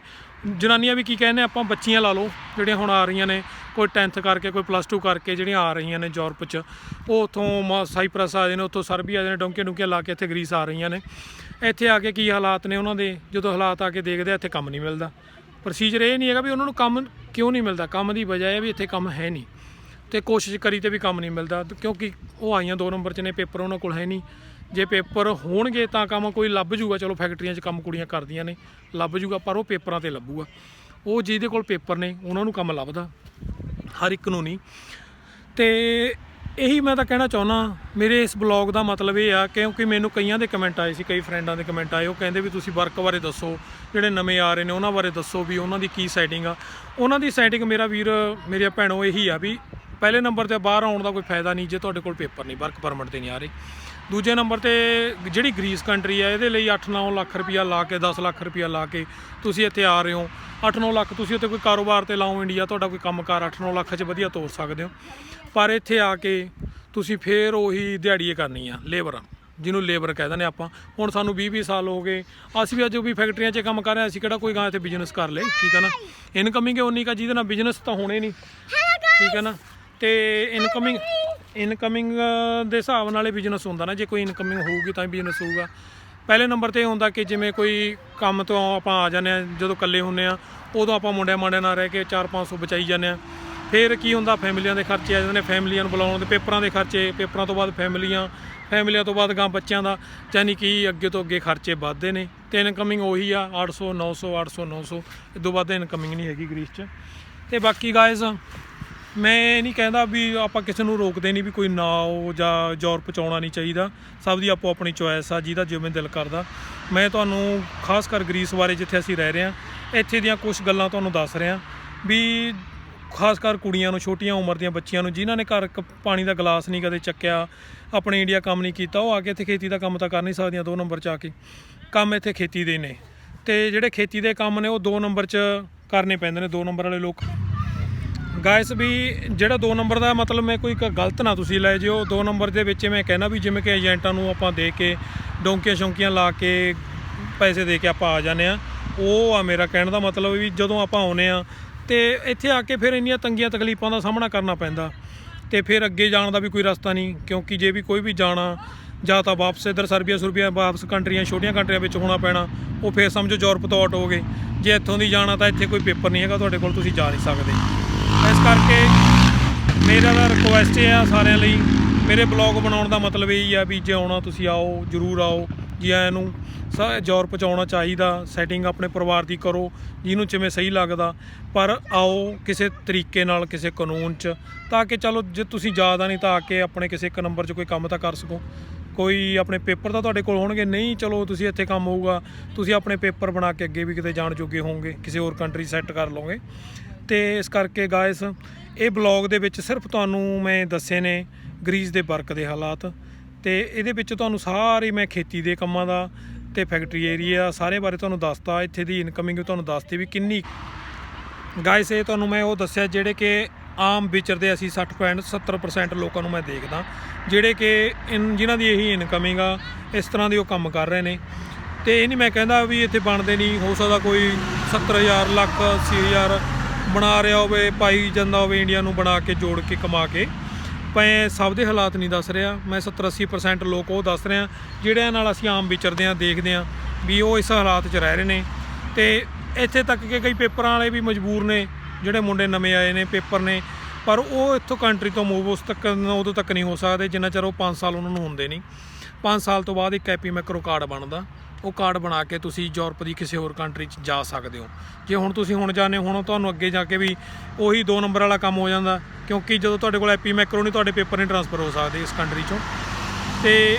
ਜਨਾਨੀਆਂ ਵੀ ਕੀ ਕਹਿੰਦੇ ਆਪਾਂ, ਬੱਚੀਆਂ ਲਾ ਲਓ ਜਿਹੜੀਆਂ ਹੁਣ ਆ ਰਹੀਆਂ ਨੇ, ਕੋਈ 10th ਕਰਕੇ, ਕੋਈ +2 ਕਰਕੇ ਜਿਹੜੀਆਂ ਆ ਰਹੀਆਂ ਨੇ ਯੂਰਪ 'ਚ, ਉਹ ਉੱਥੋਂ ਸਾਈਪ੍ਰਸ ਆ ਜਾਂਦੇ ਨੇ, ਉੱਥੋਂ ਸਰਬੀਆ ਆ ਜਾਂਦੇ ਨੇ, ਡੋਂਕੀਆਂ ਲਾ ਕੇ ਇੱਥੇ ਗ੍ਰੀਸ ਆ ਰਹੀਆਂ ਨੇ। ਇੱਥੇ ਆ ਕੇ ਕੀ ਹਾਲਾਤ ਨੇ ਉਹਨਾਂ ਦੇ, ਜਦੋਂ ਹਾਲਾਤ ਆ ਕੇ ਦੇਖਦੇ ਇੱਥੇ ਕੰਮ ਨਹੀਂ ਮਿਲਦਾ। ਪ੍ਰੋਸੀਜਰ ਇਹ ਨਹੀਂ ਹੈਗਾ ਵੀ ਉਹਨਾਂ ਨੂੰ ਕੰਮ ਕਿਉਂ ਨਹੀਂ ਮਿਲਦਾ, ਕੰਮ ਦੀ ਵਜ੍ਹਾ ਇਹ ਵੀ ਇੱਥੇ ਕੰਮ ਹੈ ਨਹੀਂ, ਤੇ ਕੋਸ਼ਿਸ਼ ਕਰੀ ਤੇ ਵੀ ਕੰਮ ਨਹੀਂ ਮਿਲਦਾ, ਕਿਉਂਕਿ ਉਹ ਆਈਆਂ 2 ਨੰਬਰ 'ਚ ਨੇ, ਪੇਪਰ ਉਹਨਾਂ ਕੋਲ ਹੈ ਨਹੀਂ। ਜੇ ਪੇਪਰ ਹੋਣਗੇ ਤਾਂ ਕੰਮ ਕੋਈ ਲੱਭ ਜੂਗਾ, ਚਲੋ ਫੈਕਟਰੀਆਂ 'ਚ ਕੰਮ ਕੁੜੀਆਂ ਕਰਦੀਆਂ ਨੇ, ਲੱਭ ਜੂਗਾ, ਪਰ ਉਹ ਪੇਪਰਾਂ 'ਤੇ ਲੱਭੂਗਾ। ਉਹ ਜਿਹਦੇ ਕੋਲ ਪੇਪਰ ਨੇ ਉਹਨਾਂ ਨੂੰ ਕੰਮ ਲੱਭਦਾ, ਹਰ ਇੱਕ ਨੂੰ ਨਹੀਂ। ਤੇ ਇਹੀ ਮੈਂ ਤਾਂ ਕਹਿਣਾ ਚਾਹੁੰਦਾ, ਮੇਰੇ ਇਸ ਬਲੌਗ ਦਾ ਮਤਲਬ ਇਹ ਆ, ਕਿਉਂਕਿ ਮੈਨੂੰ ਕਈਆਂ ਦੇ ਕਮੈਂਟ ਆਏ ਸੀ, ਕਈ ਫਰੈਂਡਾਂ ਦੇ ਕਮੈਂਟ ਆਏ, ਉਹ ਕਹਿੰਦੇ ਵੀ ਤੁਸੀਂ ਵਰਕ ਬਾਰੇ ਦੱਸੋ, ਜਿਹੜੇ ਨਵੇਂ ਆ ਰਹੇ ਨੇ ਉਹਨਾਂ ਬਾਰੇ ਦੱਸੋ ਵੀ ਉਹਨਾਂ ਦੀ ਕੀ ਸੈਟਿੰਗ ਆ। ਉਹਨਾਂ ਦੀ ਸੈਟਿੰਗ ਮੇਰਾ ਵੀਰ, ਮੇਰੀਆਂ ਭੈਣੋ, ਇਹੀ ਆ ਵੀ ਪਹਿਲੇ ਨੰਬਰ 'ਤੇ ਬਾਹਰ ਆਉਣ ਦਾ ਕੋਈ ਫਾਇਦਾ ਨਹੀਂ ਜੇ ਤੁਹਾਡੇ ਕੋਲ ਪੇਪਰ ਨਹੀਂ, ਵਰਕ ਪਰਮਿਟ 'ਤੇ ਨਹੀਂ ਆ ਰਹੇ। ਦੂਜੇ ਨੰਬਰ 'ਤੇ ਜਿਹੜੀ ਗ੍ਰੀਸ ਕੰਟਰੀ ਆ, ਇਹਦੇ ਲਈ 8-9 ਲੱਖ ਰੁਪਈਆ ਲਾ ਕੇ, 10 ਲੱਖ ਰੁਪਈਆ ਲਾ ਕੇ ਤੁਸੀਂ ਇੱਥੇ ਆ ਰਹੇ ਹੋ। 8-9 ਲੱਖ ਤੁਸੀਂ ਉੱਥੇ ਕੋਈ ਕਾਰੋਬਾਰ 'ਤੇ ਲਾਓ, ਇੰਡੀਆ ਤੁਹਾਡਾ ਕੋਈ ਕੰਮਕਾਰ 8-9 ਲੱਖ 'ਚ ਵਧੀਆ ਤੋਰ ਸਕਦੇ ਹੋ। ਪਰ ਇੱਥੇ ਆ ਕੇ ਤੁਸੀਂ ਫੇਰ ਉਹੀ ਦਿਹਾੜੀਏ ਕਰਨੀ ਆ, ਲੇਬਰ, ਜਿਹਨੂੰ ਲੇਬਰ ਕਹਿ ਦਿੰਦੇ ਆਪਾਂ। ਹੁਣ ਸਾਨੂੰ 20-20 ਸਾਲ ਹੋ ਗਏ, ਅਸੀਂ ਵੀ ਅੱਜ ਵੀ ਫੈਕਟਰੀਆਂ 'ਚ ਕੰਮ ਕਰ ਰਹੇ, ਅਸੀਂ ਕਿਹੜਾ ਕੋਈ ਗਾਂ ਇੱਥੇ ਬਿਜ਼ਨਸ ਕਰ ਲਏ, ਠੀਕ ਹੈ ਨਾ। ਇਨਕਮਿੰਗ ਉਨੀ ਕਾ ਜਿਹਦੇ ਨਾਲ ਬਿਜ਼ਨਸ ਤਾਂ ਹੋਣੇ ਨਹੀਂ, ਠੀਕ ਹੈ ਨਾ। ਤੇ ਇਨਕਮਿੰਗ ਦੇ ਹਿਸਾਬ ਨਾਲ ਇਹ ਬਿਜ਼ਨਸ ਹੁੰਦਾ ਨਾ, ਜੇ ਕੋਈ ਇਨਕਮਿੰਗ ਹੋਊਗੀ ਤਾਂ ਹੀ ਬਿਜ਼ਨਸ ਹੋਊਗਾ। ਪਹਿਲੇ ਨੰਬਰ 'ਤੇ ਇਹ ਹੁੰਦਾ ਕਿ ਜਿਵੇਂ ਕੋਈ ਕੰਮ ਤੋਂ ਆਪਾਂ ਆ ਜਾਂਦੇ ਹਾਂ, ਜਦੋਂ ਇਕੱਲੇ ਹੁੰਦੇ ਹਾਂ ਉਦੋਂ ਆਪਾਂ ਮੁੰਡਿਆਂ ਨਾਲ ਰਹਿ ਕੇ 400-500 ਬਚਾਈ ਜਾਂਦੇ ਹਾਂ। ਫਿਰ ਕੀ ਹੁੰਦਾ, ਫੈਮਲੀਆਂ ਦੇ ਖਰਚੇ ਆ ਜਾਂਦੇ ਨੇ, ਫੈਮਲੀਆਂ ਨੂੰ ਬੁਲਾਉਣ ਦੇ, ਪੇਪਰਾਂ ਦੇ ਖਰਚੇ, ਪੇਪਰਾਂ ਤੋਂ ਬਾਅਦ ਫੈਮਲੀਆਂ ਤੋਂ ਬਾਅਦ ਗਾਂ ਬੱਚਿਆਂ ਦਾ, ਯਾਨੀ ਕਿ ਅੱਗੇ ਤੋਂ ਅੱਗੇ ਖਰਚੇ ਵੱਧਦੇ ਨੇ। ਤੇ ਇਨਕਮਿੰਗ ਉਹੀ ਆ 800-900 800-900, ਇਹ ਤੋਂ ਵੱਧ ਇਨਕਮਿੰਗ ਨਹੀਂ ਹੈਗੀ ਗ੍ਰੀਸ 'ਚ। ਤੇ ਬਾਕੀ ਗਾਇਜ਼, ਮੈਂ ਇਹ ਨਹੀਂ ਕਹਿੰਦਾ ਵੀ ਆਪਾਂ ਕਿਸੇ ਨੂੰ ਰੋਕਦੇ ਨਹੀਂ ਵੀ ਕੋਈ ਨਾ ਆਓ ਜਾਂ ਯੂਰਪ 'ਚ ਆਉਣਾ ਨਹੀਂ ਚਾਹੀਦਾ, ਸਭ ਦੀ ਆਪੋ ਆਪਣੀ ਚੋਇਸ ਆ, ਜਿਹਦਾ ਜਿਵੇਂ ਦਿਲ ਕਰਦਾ। ਮੈਂ ਤੁਹਾਨੂੰ ਖਾਸ ਕਰ ਗ੍ਰੀਸ ਬਾਰੇ, ਜਿੱਥੇ ਅਸੀਂ ਰਹਿ ਰਹੇ ਹਾਂ, ਇੱਥੇ ਦੀਆਂ ਕੁਝ ਗੱਲਾਂ ਤੁਹਾਨੂੰ ਦੱਸ ਰਿਹਾ ਵੀ ਖਾਸ ਕਰ ਕੁੜੀਆਂ ਨੂੰ, ਛੋਟੀਆਂ ਉਮਰ ਦੀਆਂ ਬੱਚੀਆਂ ਨੂੰ, ਜਿਨ੍ਹਾਂ ਨੇ ਘਰ ਪਾਣੀ ਦਾ ਗਲਾਸ ਨਹੀਂ ਕਦੇ ਚੱਕਿਆ, ਆਪਣੇ ਇੰਡੀਆ ਕੰਮ ਨਹੀਂ ਕੀਤਾ, ਉਹ ਆ ਕੇ ਇੱਥੇ ਖੇਤੀ ਦਾ ਕੰਮ ਤਾਂ ਕਰ ਨਹੀਂ ਸਕਦੀਆਂ। 2 ਨੰਬਰ 'ਚ ਆ ਕੇ ਕੰਮ ਇੱਥੇ ਖੇਤੀ ਦੇ ਨੇ, ਤੇ ਜਿਹੜੇ ਖੇਤੀ ਦੇ ਕੰਮ ਨੇ ਉਹ 2 ਨੰਬਰ 'ਚ ਕਰਨੇ ਪੈਂਦੇ ਨੇ 2 ਨੰਬਰ ਵਾਲੇ ਲੋਕ। ਗਾਇਸ ਵੀ ਜਿਹੜਾ 2 ਨੰਬਰ ਦਾ ਮਤਲਬ ਮੈਂ ਕੋਈ ਗਲਤ ਨਾ ਤੁਸੀਂ ਲੈ ਜਿਓ। 2 ਨੰਬਰ ਦੇ ਵਿੱਚ ਮੈਂ ਕਹਿਣਾ ਵੀ ਜਿਵੇਂ ਕਿ ਏਜੰਟਾਂ ਨੂੰ ਆਪਾਂ ਦੇ ਕੇ ਡੋਂਕੀਆਂ ਸ਼ੌਂਕੀਆਂ ਲਾ ਕੇ ਪੈਸੇ ਦੇ ਕੇ ਆਪਾਂ ਆ ਜਾਂਦੇ ਹਾਂ, ਉਹ ਆ ਮੇਰਾ ਕਹਿਣ ਦਾ ਮਤਲਬ ਵੀ ਜਦੋਂ ਆਪਾਂ ਆਉਂਦੇ ਹਾਂ ਤੇ ਇੱਥੇ ਆ ਕੇ ਫਿਰ ਇੰਨੀਆਂ ਤੰਗੀਆਂ ਤਕਲੀਫਾਂ ਦਾ ਸਾਹਮਣਾ ਕਰਨਾ ਪੈਂਦਾ ਤੇ ਫਿਰ ਅੱਗੇ ਜਾਣ ਦਾ ਵੀ ਕੋਈ ਰਸਤਾ ਨਹੀਂ। ਕਿਉਂਕਿ ਜੇ ਵੀ ਕੋਈ ਵੀ ਜਾਣਾ ਜਾਂ ਤਾਂ ਵਾਪਸ ਇੱਧਰ ਸਰਬੀਆ ਵਾਪਸ ਕੰਟਰੀਆਂ ਛੋਟੀਆਂ ਕੰਟਰੀਆਂ ਵਿੱਚ ਹੋਣਾ ਪੈਣਾ, ਉਹ ਫਿਰ ਸਮਝੋ ਯੂਰਪ ਤੋਂ ਆਊਟ ਹੋ ਗਏ। ਜੇ ਇੱਥੋਂ ਦੀ ਜਾਣਾ ਤਾਂ ਇੱਥੇ ਕੋਈ ਪੇਪਰ ਨਹੀਂ ਹੈਗਾ ਤੁਹਾਡੇ ਕੋਲ, ਤੁਸੀਂ ਜਾ ਨਹੀਂ ਸਕਦੇ। ਇਸ ਕਰਕੇ ਮੇਰਾ ਤਾਂ ਰਿਕੁਐਸਟ ਇਹ ਆ ਸਾਰਿਆਂ ਲਈ, ਮੇਰੇ ਬਲੌਗ ਬਣਾਉਣ ਦਾ ਮਤਲਬ ਇਹ ਹੀ ਆ ਵੀ ਜੇ ਆਉਣਾ ਤੁਸੀਂ ਆਓ, ਜ਼ਰੂਰ ਆਓ। ਜੀ ਆਇਆਂ ਨੂੰ ਯੂਰਪ 'ਚ ਆਉਣਾ ਚਾਹੀਦਾ। ਸੈਟਿੰਗ ਆਪਣੇ ਪਰਿਵਾਰ ਦੀ ਕਰੋ ਜਿਹਨੂੰ ਜਿਵੇਂ ਸਹੀ ਲੱਗਦਾ, ਪਰ ਆਓ ਕਿਸੇ ਤਰੀਕੇ ਨਾਲ, ਕਿਸੇ ਕਾਨੂੰਨ 'ਚ, ਤਾਂ ਕਿ ਚਲੋ ਜੇ ਤੁਸੀਂ ਜ਼ਿਆਦਾ ਨਹੀਂ ਤਾਂ ਆ ਕੇ ਆਪਣੇ ਕਿਸੇ ਇੱਕ ਨੰਬਰ 'ਚ ਕੋਈ ਕੰਮ ਤਾਂ ਕਰ ਸਕੋ। ਕੋਈ ਆਪਣੇ ਪੇਪਰ ਤਾਂ ਤੁਹਾਡੇ ਕੋਲ ਹੋਣਗੇ ਨਹੀਂ, ਚਲੋ ਤੁਸੀਂ ਇੱਥੇ ਕੰਮ ਹੋਊਗਾ, ਤੁਸੀਂ ਆਪਣੇ ਪੇਪਰ ਬਣਾ ਕੇ ਅੱਗੇ ਵੀ ਕਿਤੇ ਜਾਣ ਜੋਗੇ ਹੋਵੋਗੇ, ਕਿਸੇ ਹੋਰ ਕੰਟਰੀ ਸੈੱਟ ਕਰ ਲਓਗੇ। ਤੇ ਇਸ ਕਰਕੇ ਗਾਇਸ ਇਹ ਬਲੌਗ ਦੇ ਵਿੱਚ ਸਿਰਫ ਤੁਹਾਨੂੰ ਮੈਂ ਦੱਸੇ ਨੇ ਗਰੀਸ ਦੇ ਵਰਕ ਦੇ ਹਾਲਾਤ, ਤੇ ਇਹਦੇ ਵਿੱਚ ਤੁਹਾਨੂੰ ਸਾਰੇ ਮੈਂ ਖੇਤੀ ਦੇ ਕੰਮਾਂ ਦਾ ਤੇ ਫੈਕਟਰੀ ਏਰੀਆ ਸਾਰੇ ਬਾਰੇ ਤੁਹਾਨੂੰ ਦੱਸਤਾ। ਇੱਥੇ ਦੀ ਇਨਕਮਿੰਗ ਤੁਹਾਨੂੰ ਦੱਸਤੀ ਵੀ ਕਿੰਨੀ। ਗਾਇਸ ਇਹ ਤੁਹਾਨੂੰ ਮੈਂ ਉਹ ਦੱਸਿਆ ਜਿਹੜੇ ਕਿ ਆਮ ਵਿਚਰਦੇ ਅਸੀਂ 60.70% ਲੋਕਾਂ ਨੂੰ ਮੈਂ ਦੇਖਦਾ ਜਿਹੜੇ ਕਿ ਜਿਨ੍ਹਾਂ ਦੀ ਇਹੀ ਇਨਕਮਿੰਗ ਆ, ਇਸ ਤਰ੍ਹਾਂ ਦੇ ਉਹ ਕੰਮ ਕਰ ਰਹੇ ਨੇ। ਤੇ ਇਹ ਨਹੀਂ ਮੈਂ ਕਹਿੰਦਾ ਵੀ ਇੱਥੇ ਬਣਦੇ ਨਹੀਂ, ਹੋ ਸਕਦਾ ਕੋਈ 70,000 ਲੱਖ 80,000 ਬਣਾ ਰਿਹਾ ਹੋਵੇ, ਪਾਈ ਜਾਂਦਾ ਹੋਵੇ ਇੰਡੀਆ ਨੂੰ ਬਣਾ ਕੇ ਜੋੜ ਕੇ ਕਮਾ ਕੇ। ਮੈਂ ਸਭ ਦੇ ਹਾਲਾਤ ਨਹੀਂ ਦੱਸ ਰਿਹਾ, ਮੈਂ 70-80% ਲੋਕ ਉਹ ਦੱਸ ਰਿਹਾ ਜਿਹੜਿਆਂ ਨਾਲ ਅਸੀਂ ਆਮ ਵਿਚਰਦੇ ਹਾਂ, ਦੇਖਦੇ ਹਾਂ ਵੀ ਉਹ ਇਸ ਹਾਲਾਤ 'ਚ ਰਹਿ ਰਹੇ ਨੇ। ਤੇ ਇੱਥੇ ਤੱਕ ਕਿ ਕਈ ਪੇਪਰਾਂ ਵਾਲੇ ਵੀ ਮਜਬੂਰ ਨੇ, ਜਿਹੜੇ ਮੁੰਡੇ ਨਵੇਂ ਆਏ ਨੇ ਪੇਪਰ ਨੇ, ਪਰ ਉਹ ਇੱਥੋਂ ਕੰਟਰੀ ਤੋਂ ਮੂਵ ਉਸ ਤੱਕ ਉਦੋਂ ਤੱਕ ਨਹੀਂ ਹੋ ਸਕਦੇ ਜਿੰਨਾ ਚਿਰ ਉਹ 5 ਸਾਲ ਉਹਨਾਂ ਨੂੰ ਹੁੰਦੇ ਨਹੀਂ। 5 ਸਾਲ ਤੋਂ ਬਾਅਦ ਇੱਕ ਐਪੀਮੈਕਰੋ ਕਾਰਡ ਬਣਦਾ, ਉਹ ਕਾਰਡ ਬਣਾ ਕੇ ਤੁਸੀਂ ਯੂਰਪ ਦੀ ਕਿਸੇ ਹੋਰ ਕੰਟਰੀ 'ਚ ਜਾ ਸਕਦੇ ਹੋ। ਜੇ ਹੁਣ ਤੁਸੀਂ ਹੁਣ ਜਾਂਦੇ ਹੋ, ਹੁਣ ਤੁਹਾਨੂੰ ਅੱਗੇ ਜਾ ਕੇ ਵੀ ਉਹੀ 2 ਨੰਬਰ ਵਾਲਾ ਕੰਮ ਹੋ ਜਾਂਦਾ, ਕਿਉਂਕਿ ਜਦੋਂ ਤੁਹਾਡੇ ਕੋਲ ਐਪੀਮੈਕਰੋ ਨਹੀਂ, ਤੁਹਾਡੇ ਪੇਪਰ ਨਹੀਂ ਟਰਾਂਸਫਰ ਹੋ ਸਕਦੇ ਇਸ ਕੰਟਰੀ 'ਚੋਂ। ਤੇ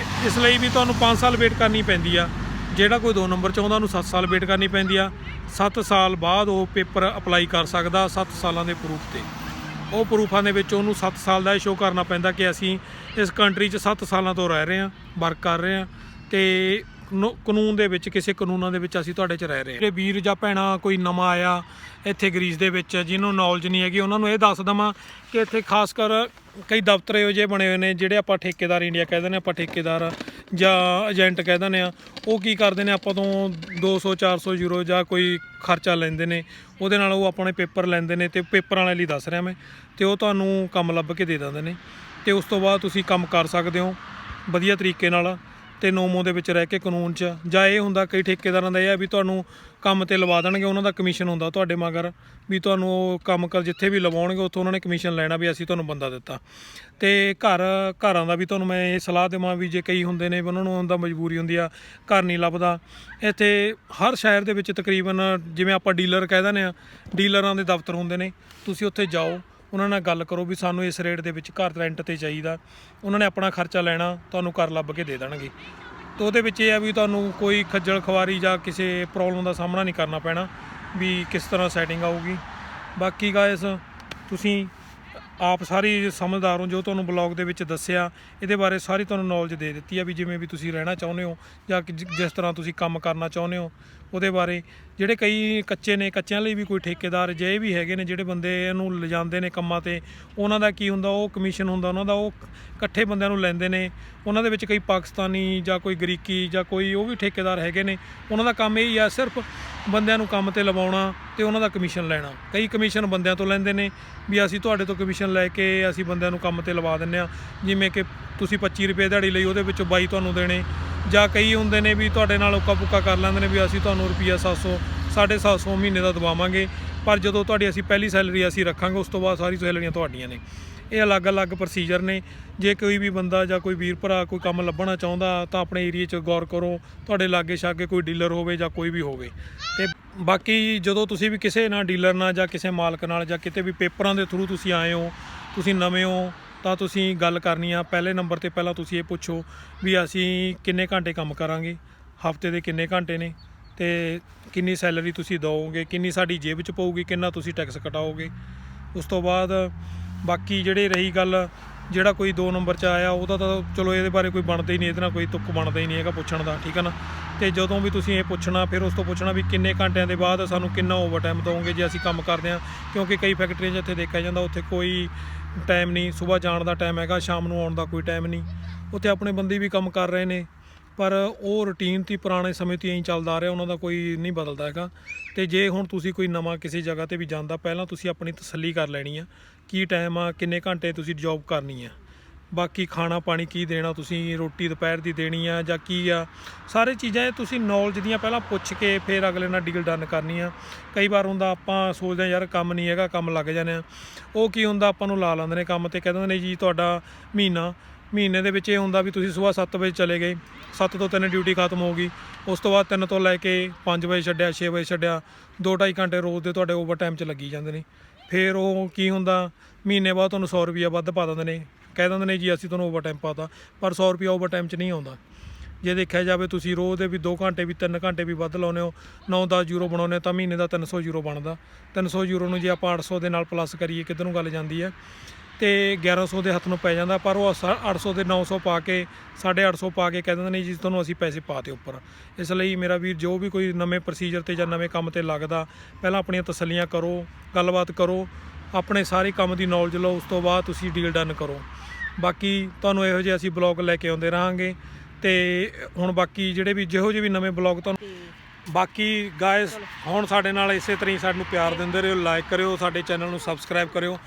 ਇਸ ਲਈ ਵੀ ਤੁਹਾਨੂੰ 5 ਸਾਲ ਵੇਟ ਕਰਨੀ ਪੈਂਦੀ ਆ। ਜਿਹੜਾ ਕੋਈ 2 ਨੰਬਰ 'ਚ ਆਉਂਦਾ ਉਹਨੂੰ 7 ਸਾਲ ਵੇਟ ਕਰਨੀ ਪੈਂਦੀ ਆ। 7 ਸਾਲ ਬਾਅਦ ਉਹ ਪੇਪਰ ਅਪਲਾਈ ਕਰ ਸਕਦਾ 7 ਸਾਲਾਂ ਦੇ ਪ੍ਰੂਫ 'ਤੇ। ਉਹ ਪ੍ਰੂਫਾਂ ਦੇ ਵਿੱਚ ਉਹਨੂੰ 7 ਸਾਲ ਦਾ ਸ਼ੋਅ ਕਰਨਾ ਪੈਂਦਾ ਕਿ ਅਸੀਂ ਇਸ ਕੰਟਰੀ 'ਚ 7 ਸਾਲਾਂ ਤੋਂ ਰਹਿ ਰਹੇ ਹਾਂ, ਵਰਕ ਕਰ ਰਹੇ ਹਾਂ, ਤੇ ਕਾਨੂੰਨ ਦੇ ਵਿੱਚ, ਕਿਸੇ ਕਾਨੂੰਨਾਂ ਦੇ ਵਿੱਚ ਅਸੀਂ ਤੁਹਾਡੇ 'ਚ ਰਹਿ ਰਹੇ ਹਾਂ। ਜਿਹੜੇ ਵੀਰ ਜਾਂ ਭੈਣਾਂ ਕੋਈ ਨਵਾਂ ਆਇਆ ਇੱਥੇ ਗਰੀਸ ਦੇ ਵਿੱਚ, ਜਿਹਨੂੰ ਨੌਲੇਜ ਨਹੀਂ ਹੈਗੀ, ਉਹਨਾਂ ਨੂੰ ਇਹ ਦੱਸ ਦੇਵਾਂ ਕਿ ਇੱਥੇ ਖਾਸ ਕਰ ਕਈ ਦਫ਼ਤਰ ਇਹੋ ਜਿਹੇ ਬਣੇ ਹੋਏ ਨੇ ਜਿਹੜੇ ਆਪਾਂ ਠੇਕੇਦਾਰ ਇੰਡੀਆ ਕਹਿ ਦਿੰਦੇ, ਆਪਾਂ ਠੇਕੇਦਾਰ ਜਾਂ ਏਜੰਟ ਕਹਿ ਦਿੰਦੇ ਆ। ਉਹ ਕੀ ਕਰਦੇ ਨੇ, ਆਪਾਂ ਤੋਂ 200-400 ਯੂਰੋ ਜਾਂ ਕੋਈ ਖਰਚਾ ਲੈਂਦੇ ਨੇ, ਉਹਦੇ ਨਾਲ ਉਹ ਆਪਣੇ ਪੇਪਰ ਲੈਂਦੇ ਨੇ। ਤੇ ਪੇਪਰਾਂ ਵਾਲੇ ਲਈ ਦੱਸ ਰਿਹਾ ਮੈਂ, ਤੇ ਉਹ ਤੁਹਾਨੂੰ ਕੰਮ ਲੱਭ ਕੇ ਦੇ ਦਿੰਦੇ ਨੇ, ਤੇ ਉਸ ਤੋਂ ਬਾਅਦ ਤੁਸੀਂ ਕੰਮ ਕਰ ਸਕਦੇ ਹੋ ਵਧੀਆ ਤਰੀਕੇ ਨਾਲ ਤੇ ਨੋਮੋ ਦੇ ਵਿੱਚ ਰਹਿ ਕੇ ਕਾਨੂੰਨ 'ਚ। ਜਾਂ ਇਹ ਹੁੰਦਾ ਕਈ ਠੇਕੇਦਾਰਾਂ ਦਾ ਇਹ ਆ ਵੀ ਤੁਹਾਨੂੰ ਕੰਮ ਤੇ ਲਵਾ ਦੇਣਗੇ, ਉਹਨਾਂ ਦਾ ਕਮਿਸ਼ਨ ਹੁੰਦਾ ਤੁਹਾਡੇ ਮਗਰ, ਵੀ ਤੁਹਾਨੂੰ ਉਹ ਕੰਮ ਕਰ ਜਿੱਥੇ ਵੀ ਲਵਾਉਣਗੇ ਉੱਥੋਂ ਉਹਨਾਂ ਨੇ ਕਮਿਸ਼ਨ ਲੈਣਾ ਵੀ ਅਸੀਂ ਤੁਹਾਨੂੰ ਬੰਦਾ ਦਿੱਤਾ। ਤੇ ਘਰਾਂ ਦਾ ਵੀ ਤੁਹਾਨੂੰ ਮੈਂ ਇਹ ਸਲਾਹ ਦੇਵਾਂ ਵੀ ਜੇ ਕਈ ਹੁੰਦੇ ਨੇ ਉਹਨਾਂ ਨੂੰ ਹੁੰਦਾ ਮਜਬੂਰੀ ਹੁੰਦੀ ਆ, ਘਰ ਨਹੀਂ ਲੱਭਦਾ। ਇੱਥੇ ਹਰ ਸ਼ਹਿਰ ਦੇ ਵਿੱਚ ਤਕਰੀਬਨ, ਜਿਵੇਂ ਆਪਾਂ ਡੀਲਰ ਕਹਿ ਦਿੰਦੇ ਆ, ਡੀਲਰਾਂ ਦੇ ਦਫ਼ਤਰ ਹੁੰਦੇ ਨੇ, ਤੁਸੀਂ ਉੱਥੇ ਜਾਓ, ਉਹਨਾਂ ਨਾਲ ਗੱਲ ਕਰੋ ਵੀ ਸਾਨੂੰ ਇਸ ਰੇਟ ਦੇ ਵਿੱਚ ਘਰ ਰੈਂਟ 'ਤੇ ਚਾਹੀਦਾ। ਉਹਨਾਂ ਨੇ ਆਪਣਾ ਖਰਚਾ ਲੈਣਾ, ਤੁਹਾਨੂੰ ਘਰ ਲੱਭ ਕੇ ਦੇ ਦੇਣਗੇ। ਤਾਂ ਉਹਦੇ ਵਿੱਚ ਇਹ ਆ ਵੀ ਤੁਹਾਨੂੰ ਕੋਈ ਖੱਜਲ ਖਵਾਰੀ ਜਾਂ ਕਿਸੇ ਪ੍ਰੋਬਲਮ ਦਾ ਸਾਹਮਣਾ ਨਹੀਂ ਕਰਨਾ ਪੈਣਾ ਵੀ ਕਿਸ ਤਰ੍ਹਾਂ ਸੈਟਿੰਗ ਆਊਗੀ। ਬਾਕੀ ਗਾਇਸ ਤੁਸੀਂ ਆਪ ਸਾਰੀ ਸਮਝਦਾਰ ਹੋ, ਜੋ ਤੁਹਾਨੂੰ ਬਲੌਗ ਦੇ ਵਿੱਚ ਦੱਸਿਆ ਇਹਦੇ ਬਾਰੇ ਸਾਰੀ ਤੁਹਾਨੂੰ ਨੌਲੇਜ ਦੇ ਦਿੱਤੀ ਆ ਵੀ ਜਿਵੇਂ ਵੀ ਤੁਸੀਂ ਰਹਿਣਾ ਚਾਹੁੰਦੇ ਹੋ ਜਾਂ ਜਿਸ ਤਰ੍ਹਾਂ ਤੁਸੀਂ ਕੰਮ ਕਰਨਾ ਚਾਹੁੰਦੇ ਹੋ ਉਹਦੇ ਬਾਰੇ। ਜਿਹੜੇ ਕਈ ਕੱਚੇ ਨੇ, ਕੱਚਿਆਂ ਲਈ ਵੀ ਕੋਈ ਠੇਕੇਦਾਰ ਜੇ ਵੀ ਹੈਗੇ ਨੇ ਜਿਹੜੇ ਬੰਦੇ ਇਹਨੂੰ ਲਿਜਾਂਦੇ ਨੇ ਕੰਮਾਂ 'ਤੇ, ਉਹਨਾਂ ਦਾ ਕੀ ਹੁੰਦਾ, ਉਹ ਕਮਿਸ਼ਨ ਹੁੰਦਾ ਉਹਨਾਂ ਦਾ, ਉਹ ਇਕੱਠੇ ਬੰਦਿਆਂ ਨੂੰ ਲੈਂਦੇ ਨੇ। ਉਹਨਾਂ ਦੇ ਵਿੱਚ ਕਈ ਪਾਕਿਸਤਾਨੀ ਜਾਂ ਕੋਈ ਗਰੀਕੀ ਜਾਂ ਕੋਈ ਉਹ ਵੀ ਠੇਕੇਦਾਰ ਹੈਗੇ ਨੇ, ਉਹਨਾਂ ਦਾ ਕੰਮ ਇਹ ਹੀ ਆ ਸਿਰਫ ਬੰਦਿਆਂ ਨੂੰ ਕੰਮ 'ਤੇ ਲਵਾਉਣਾ ਤੇ ਉਹਨਾਂ ਦਾ ਕਮਿਸ਼ਨ ਲੈਣਾ। ਕਈ ਕਮਿਸ਼ਨ ਬੰਦਿਆਂ ਤੋਂ ਲੈਂਦੇ ਨੇ ਵੀ ਅਸੀਂ ਤੁਹਾਡੇ ਤੋਂ ਕਮਿਸ਼ਨ ਲੈ ਕੇ ਅਸੀਂ ਬੰਦਿਆਂ ਨੂੰ ਕੰਮ 'ਤੇ ਲਵਾ ਦਿੰਦੇ ਹਾਂ, ਜਿਵੇਂ ਕਿ ਤੁਸੀਂ 25 ਰੁਪਏ ਦਿਹਾੜੀ ਲਈ ਉਹਦੇ ਵਿੱਚੋਂ 22 ਤੁਹਾਨੂੰ ਦੇਣੇ। ਜਾਂ ਕਈ ਹੁੰਦੇ ਨੇ ਵੀ ਤੁਹਾਡੇ ਨਾਲ ਉੱਕਾ ਪੁੱਕਾ ਕਰ ਲੈਂਦੇ ਨੇ ਵੀ ਅਸੀਂ ਤੁਹਾਨੂੰ ਰੁਪਈਆ 700 750 ਮਹੀਨੇ ਦਾ ਦਵਾਵਾਂਗੇ, ਪਰ ਜਦੋਂ ਤੁਹਾਡੀ ਅਸੀਂ ਪਹਿਲੀ ਸੈਲਰੀ ਅਸੀਂ ਰੱਖਾਂਗੇ, ਉਸ ਤੋਂ ਬਾਅਦ ਸਾਰੀ ਸੈਲਰੀਆਂ ਤੁਹਾਡੀਆਂ ਨੇ। ਇਹ ਅਲੱਗ-ਅਲੱਗ ਪ੍ਰੋਸੀਜਰ ਨੇ। ਜੇ ਕੋਈ ਵੀ ਬੰਦਾ ਜਾਂ ਕੋਈ ਵੀਰ ਭਰਾ ਕੋਈ ਕੰਮ ਲੱਭਣਾ ਚਾਹੁੰਦਾ ਤਾਂ ਆਪਣੇ ਏਰੀਏ 'ਚ ਗੌਰ ਕਰੋ, ਤੁਹਾਡੇ ਲਾਗੇ ਛਾਗੇ ਕੋਈ ਡੀਲਰ ਹੋਵੇ ਜਾਂ ਕੋਈ ਵੀ ਹੋਵੇ। ਤੇ ਬਾਕੀ ਜਦੋਂ ਤੁਸੀਂ ਵੀ ਕਿਸੇ ਨਾਲ ਡੀਲਰ ਨਾਲ ਜਾਂ ਕਿਸੇ ਮਾਲਕ ਨਾਲ ਜਾਂ ਕਿਤੇ ਵੀ ਪੇਪਰਾਂ ਦੇ ਥਰੂ ਤੁਸੀਂ ਆਏ ਹੋ, ਤੁਸੀਂ ਨਵੇਂ ਹੋ, ਤਾਂ ਤੁਸੀਂ ਗੱਲ ਕਰਨੀ ਆ ਪਹਿਲੇ ਨੰਬਰ 'ਤੇ ਪਹਿਲਾਂ ਤੁਸੀਂ ਇਹ ਪੁੱਛੋ ਵੀ ਅਸੀਂ ਕਿੰਨੇ ਘੰਟੇ ਕੰਮ ਕਰਾਂਗੇ, ਹਫ਼ਤੇ ਦੇ ਕਿੰਨੇ ਘੰਟੇ ਨੇ, ਤੇ ਕਿੰਨੀ ਸੈਲਰੀ ਤੁਸੀਂ ਦਿਓਗੇ, ਕਿੰਨੀ ਸਾਡੀ ਜੇਬ 'ਚ ਪਊਗੀ, ਕਿੰਨਾ ਤੁਸੀਂ ਟੈਕਸ ਕਟਾਓਗੇ। ਉਸ ਤੋਂ ਬਾਅਦ ਬਾਕੀ ਜਿਹੜੇ ਰਹੀ ਗੱਲ ਜਿਹੜਾ ਕੋਈ 2 ਨੰਬਰ 'ਚ ਆਇਆ ਉਹਦਾ ਤਾਂ ਚਲੋ ਇਹਦੇ ਬਾਰੇ ਕੋਈ ਬਣਦਾ ਹੀ ਨਹੀਂ, ਇਹਦੇ ਨਾਲ ਕੋਈ ਤੁੱਕ ਬਣਦਾ ਹੀ ਨਹੀਂ ਹੈਗਾ ਪੁੱਛਣ ਦਾ, ਠੀਕ ਹੈ ਨਾ। ਤੇ ਜਦੋਂ ਵੀ ਤੁਸੀਂ ਇਹ ਪੁੱਛਣਾ ਫਿਰ ਉਸ ਤੋਂ ਪੁੱਛਣਾ ਵੀ ਕਿੰਨੇ ਘੰਟਿਆਂ ਦੇ ਬਾਅਦ ਸਾਨੂੰ ਕਿੰਨਾ ਓਵਰ ਟਾਈਮ ਦਿਓਗੇ ਜੇ ਅਸੀਂ ਕੰਮ ਕਰਦੇ ਹਾਂ, ਕਿਉਂਕਿ ਕਈ ਫੈਕਟਰੀਆਂ 'ਚ ਇੱਥੇ ਦੇਖਿਆ ਜਾਂਦਾ ਉੱਥੇ ਕੋਈ ਟਾਈਮ ਨਹੀਂ, ਸਵੇਰ ਜਾਣ ਦਾ ਟਾਈਮ ਹੈਗਾ, ਸ਼ਾਮ ਨੂੰ ਆਉਣ ਦਾ ਕੋਈ ਟਾਈਮ ਨਹੀਂ। ਉੱਥੇ ਆਪਣੇ ਬੰਦੇ ਵੀ ਕੰਮ ਕਰ ਰਹੇ ਨੇ, ਪਰ ਉਹ ਰੂਟੀਨ ਤੀ ਪੁਰਾਣੇ ਸਮੇਂ ਤੋਂ ਹੀ ਚੱਲਦਾ ਆ ਰਿਹਾ, ਉਹਨਾਂ ਦਾ ਕੋਈ ਨਹੀਂ ਬਦਲਦਾ ਹੈਗਾ। ਤੇ ਜੇ ਹੁਣ ਤੁਸੀਂ ਕੋਈ ਨਵਾਂ ਕਿਸੇ ਜਗ੍ਹਾ ਤੇ ਵੀ ਜਾਂਦਾ, ਪਹਿਲਾਂ ਤੁਸੀਂ ਆਪਣੀ ਤਸੱਲੀ ਕਰ ਲੈਣੀ ਆ ਕੀ ਟਾਈਮ ਆ, ਕਿੰਨੇ ਘੰਟੇ ਤੁਸੀਂ ਜੌਬ ਕਰਨੀ ਆ, ਬਾਕੀ ਖਾਣਾ ਪਾਣੀ ਕੀ ਦੇਣਾ ਤੁਸੀਂ, ਰੋਟੀ ਦੁਪਹਿਰ ਦੀ ਦੇਣੀ ਆ ਜਾਂ ਕੀ ਆ, ਸਾਰੇ ਚੀਜ਼ਾਂ ਇਹ ਤੁਸੀਂ ਨੌਲੇਜ ਦੀਆਂ ਪਹਿਲਾਂ ਪੁੱਛ ਕੇ ਫਿਰ ਅਗਲੇ ਨਾਲ ਡੀਲ ਡਨ ਕਰਨੀ ਆ। ਕਈ ਵਾਰ ਹੁੰਦਾ ਆਪਾਂ ਸੋਚਦੇ ਹਾਂ ਯਾਰ ਕੰਮ ਨਹੀਂ ਹੈਗਾ, ਕੰਮ ਲੱਗ ਜਾਂਦੇ ਆ, ਉਹ ਕੀ ਹੁੰਦਾ ਆਪਾਂ ਨੂੰ ਲਾ ਲੈਂਦੇ ਨੇ ਕੰਮ ਤੇ, ਕਹਿ ਦਿੰਦੇ ਨੇ ਜੀ ਤੁਹਾਡਾ ਮਹੀਨੇ ਦੇ ਵਿੱਚ ਇਹ ਹੁੰਦਾ ਵੀ ਤੁਸੀਂ ਸਵੇਰ 7 ਵਜੇ ਚਲੇ ਗਏ, 7 ਤੋਂ 3 ਡਿਊਟੀ ਖਤਮ ਹੋ ਗਈ, ਉਸ ਤੋਂ ਬਾਅਦ 3 ਤੋਂ ਲੈ ਕੇ 5 ਵਜੇ ਛੱਡਿਆ, 6 ਵਜੇ ਛੱਡਿਆ, 2-2.5 ਘੰਟੇ ਰੋਜ਼ ਦੇ ਤੁਹਾਡੇ ਓਵਰ ਟਾਈਮ 'ਚ ਲੱਗੀ ਜਾਂਦੇ ਨੇ। ਫਿਰ ਉਹ ਕੀ ਹੁੰਦਾ, ਮਹੀਨੇ ਬਾਅਦ ਤੁਹਾਨੂੰ 100 ਰੁਪਈਆ ਵੱਧ ਪਾ ਦਿੰਦੇ ਨੇ, ਕਹਿ ਦਿੰਦੇ ਨੇ ਜੀ ਅਸੀਂ ਤੁਹਾਨੂੰ ਓਵਰ ਟਾਈਮ ਪਾਤਾ, ਪਰ 100 ਰੁਪਈਆ ਓਵਰ ਟਾਈਮ 'ਚ ਨਹੀਂ ਆਉਂਦਾ। ਜੇ ਦੇਖਿਆ ਜਾਵੇ ਤੁਸੀਂ ਰੋਜ਼ ਦੇ ਵੀ 2 ਘੰਟੇ ਵੀ 3 ਘੰਟੇ ਵੀ ਵੱਧ ਲਾਉਂਦੇ ਹੋ, 9-10 ਯੂਰੋ ਬਣਾਉਂਦੇ ਤਾਂ ਮਹੀਨੇ ਦਾ 300 ਯੂਰੋ ਬਣਦਾ। 300 ਯੂਰੋ ਨੂੰ ਜੇ ਆਪਾਂ 800 ਦੇ ਨਾਲ ਪਲੱਸ ਕਰੀਏ ਕਿੱਧਰ ਨੂੰ ਗੱਲ ਜਾਂਦੀ ਹੈ, ਤੇ 1100 ਦੇ ਹੱਥ ਨੂੰ ਪੈ ਜਾਂਦਾ, ਪਰ ਉਹ 800 ਦੇ 900 ਪਾ ਕੇ 850 ਪਾ ਕੇ ਕਹਿ ਦਿੰਦੇ ਨੇ ਜੀ ਤੁਹਾਨੂੰ ਅਸੀਂ ਪੈਸੇ ਪਾਤੇ ਉੱਪਰ। ਇਸ ਲਈ ਮੇਰਾ ਵੀਰ ਜੋ ਵੀ ਕੋਈ ਨਵੇਂ ਪ੍ਰੋਸੀਜਰ ਤੇ ਜਾਂ ਨਵੇਂ ਕੰਮ ਤੇ ਲੱਗਦਾ, ਪਹਿਲਾਂ ਆਪਣੀਆਂ ਤਸੱਲੀਆਂ ਕਰੋ, ਗੱਲਬਾਤ ਕਰੋ, ਆਪਣੇ ਸਾਰੇ ਕੰਮ ਦੀ ਨੌਲੇਜ ਲਓ, ਉਸ ਤੋਂ ਬਾਅਦ ਤੁਸੀਂ ਡੀਲ ਡਨ ਕਰੋ। ਬਾਕੀ ਤੁਹਾਨੂੰ ਇਹੋ ਜਿਹੇ ਅਸੀਂ ਬਲੌਗ ਲੈ ਕੇ ਆਉਂਦੇ ਰਹਾਂਗੇ। ਤੇ ਹੁਣ ਬਾਕੀ ਜਿਹੜੇ ਵੀ ਜਿਹੋ ਜਿਹੇ ਵੀ ਨਵੇਂ ਬਲੌਗ ਤੁਹਾਨੂੰ, ਬਾਕੀ ਗਾਇਸ ਹੁਣ ਸਾਡੇ ਨਾਲ ਇਸੇ ਤਰ੍ਹਾਂ ਹੀ ਸਾਨੂੰ ਪਿਆਰ ਦਿੰਦੇ ਰਹੋ, ਲਾਈਕ ਕਰਿਓ, ਸਾਡੇ ਚੈਨਲ ਨੂੰ ਸਬਸਕ੍ਰਾਈਬ ਕਰਿਓ।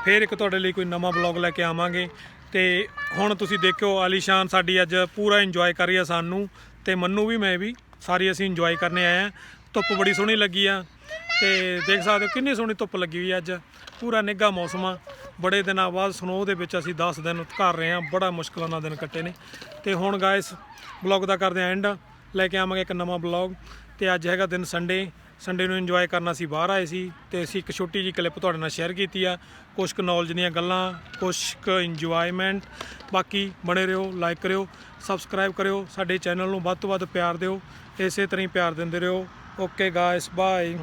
ਫਿਰ ਇੱਕ ਤੁਹਾਡੇ ਲਈ ਕੋਈ ਨਵਾਂ ਬਲੌਗ ਲੈ ਕੇ ਆਵਾਂਗੇ। ਤੇ ਹੁਣ ਤੁਸੀਂ ਦੇਖਿਓ ਆਲੀਸ਼ਾਨ ਸਾਡੀ ਅੱਜ ਪੂਰਾ ਇੰਜੋਏ ਕਰ ਰਹੀ ਆ ਸਾਨੂੰ, ਤੇ ਮੰਨੂ ਵੀ ਮੈਂ ਵੀ ਸਾਰੀ ਅਸੀਂ ਇੰਜੋਏ ਕਰਨੇ ਆਏ ਆ। ਧੁੱਪ ਬੜੀ ਸੋਹਣੀ ਲੱਗੀ ਆ, ਤੇ ਦੇਖ ਸਕਦੇ ਹੋ ਕਿੰਨੀ ਸੋਹਣੀ ਧੁੱਪ ਲੱਗੀ ਹੋਈ ਅੱਜ, ਪੂਰਾ ਨਿੱਘਾ ਮੌਸਮ ਆ। ਬੜੇ ਦਿਨਾਂ ਬਾਅਦ ਸਨੋ ਦੇ ਵਿੱਚ ਅਸੀਂ 10 ਦਿਨ ਕਰ ਰਹੇ ਹਾਂ, ਬੜਾ ਮੁਸ਼ਕਿਲਾਂ ਨਾਲ ਦਿਨ ਕੱਟੇ ਨੇ। ਤੇ ਹੁਣ ਗਾਇਸ ਬਲੌਗ ਦਾ ਕਰਦੇ ਆ ਐਂਡ, ਲੈ ਕੇ ਆਵਾਂਗੇ ਇੱਕ ਨਵਾਂ ਬਲੌਗ। ਤੇ ਅੱਜ ਹੈਗਾ ਦਿਨ ਸੰਡੇ ਨੂੰ ਇੰਜੋਏ ਕਰਨਾ ਅਸੀਂ ਬਾਹਰ ਆਏ ਸੀ, ਤੇ ਅਸੀਂ ਇੱਕ ਛੋਟੀ ਜਿਹੀ ਕਲਿੱਪ ਤੁਹਾਡੇ ਨਾਲ ਸ਼ੇਅਰ ਕੀਤੀ ਆ, ਕੁਛ ਕੁ ਨੌਲੇਜ ਦੀਆਂ ਗੱਲਾਂ, ਕੁਛ ਕੁ ਇੰਜੋਏਮੈਂਟ। ਬਾਕੀ ਬਣੇ ਰਹੋ, ਲਾਈਕ ਕਰਿਓ, ਸਬਸਕ੍ਰਾਈਬ ਕਰਿਓ, ਸਾਡੇ ਚੈਨਲ ਨੂੰ ਵੱਧ ਤੋਂ ਵੱਧ ਪਿਆਰ ਦਿਓ, ਇਸੇ ਤਰ੍ਹਾਂ ਹੀ ਪਿਆਰ ਦਿੰਦੇ ਰਹੋ। Okay guys, bye.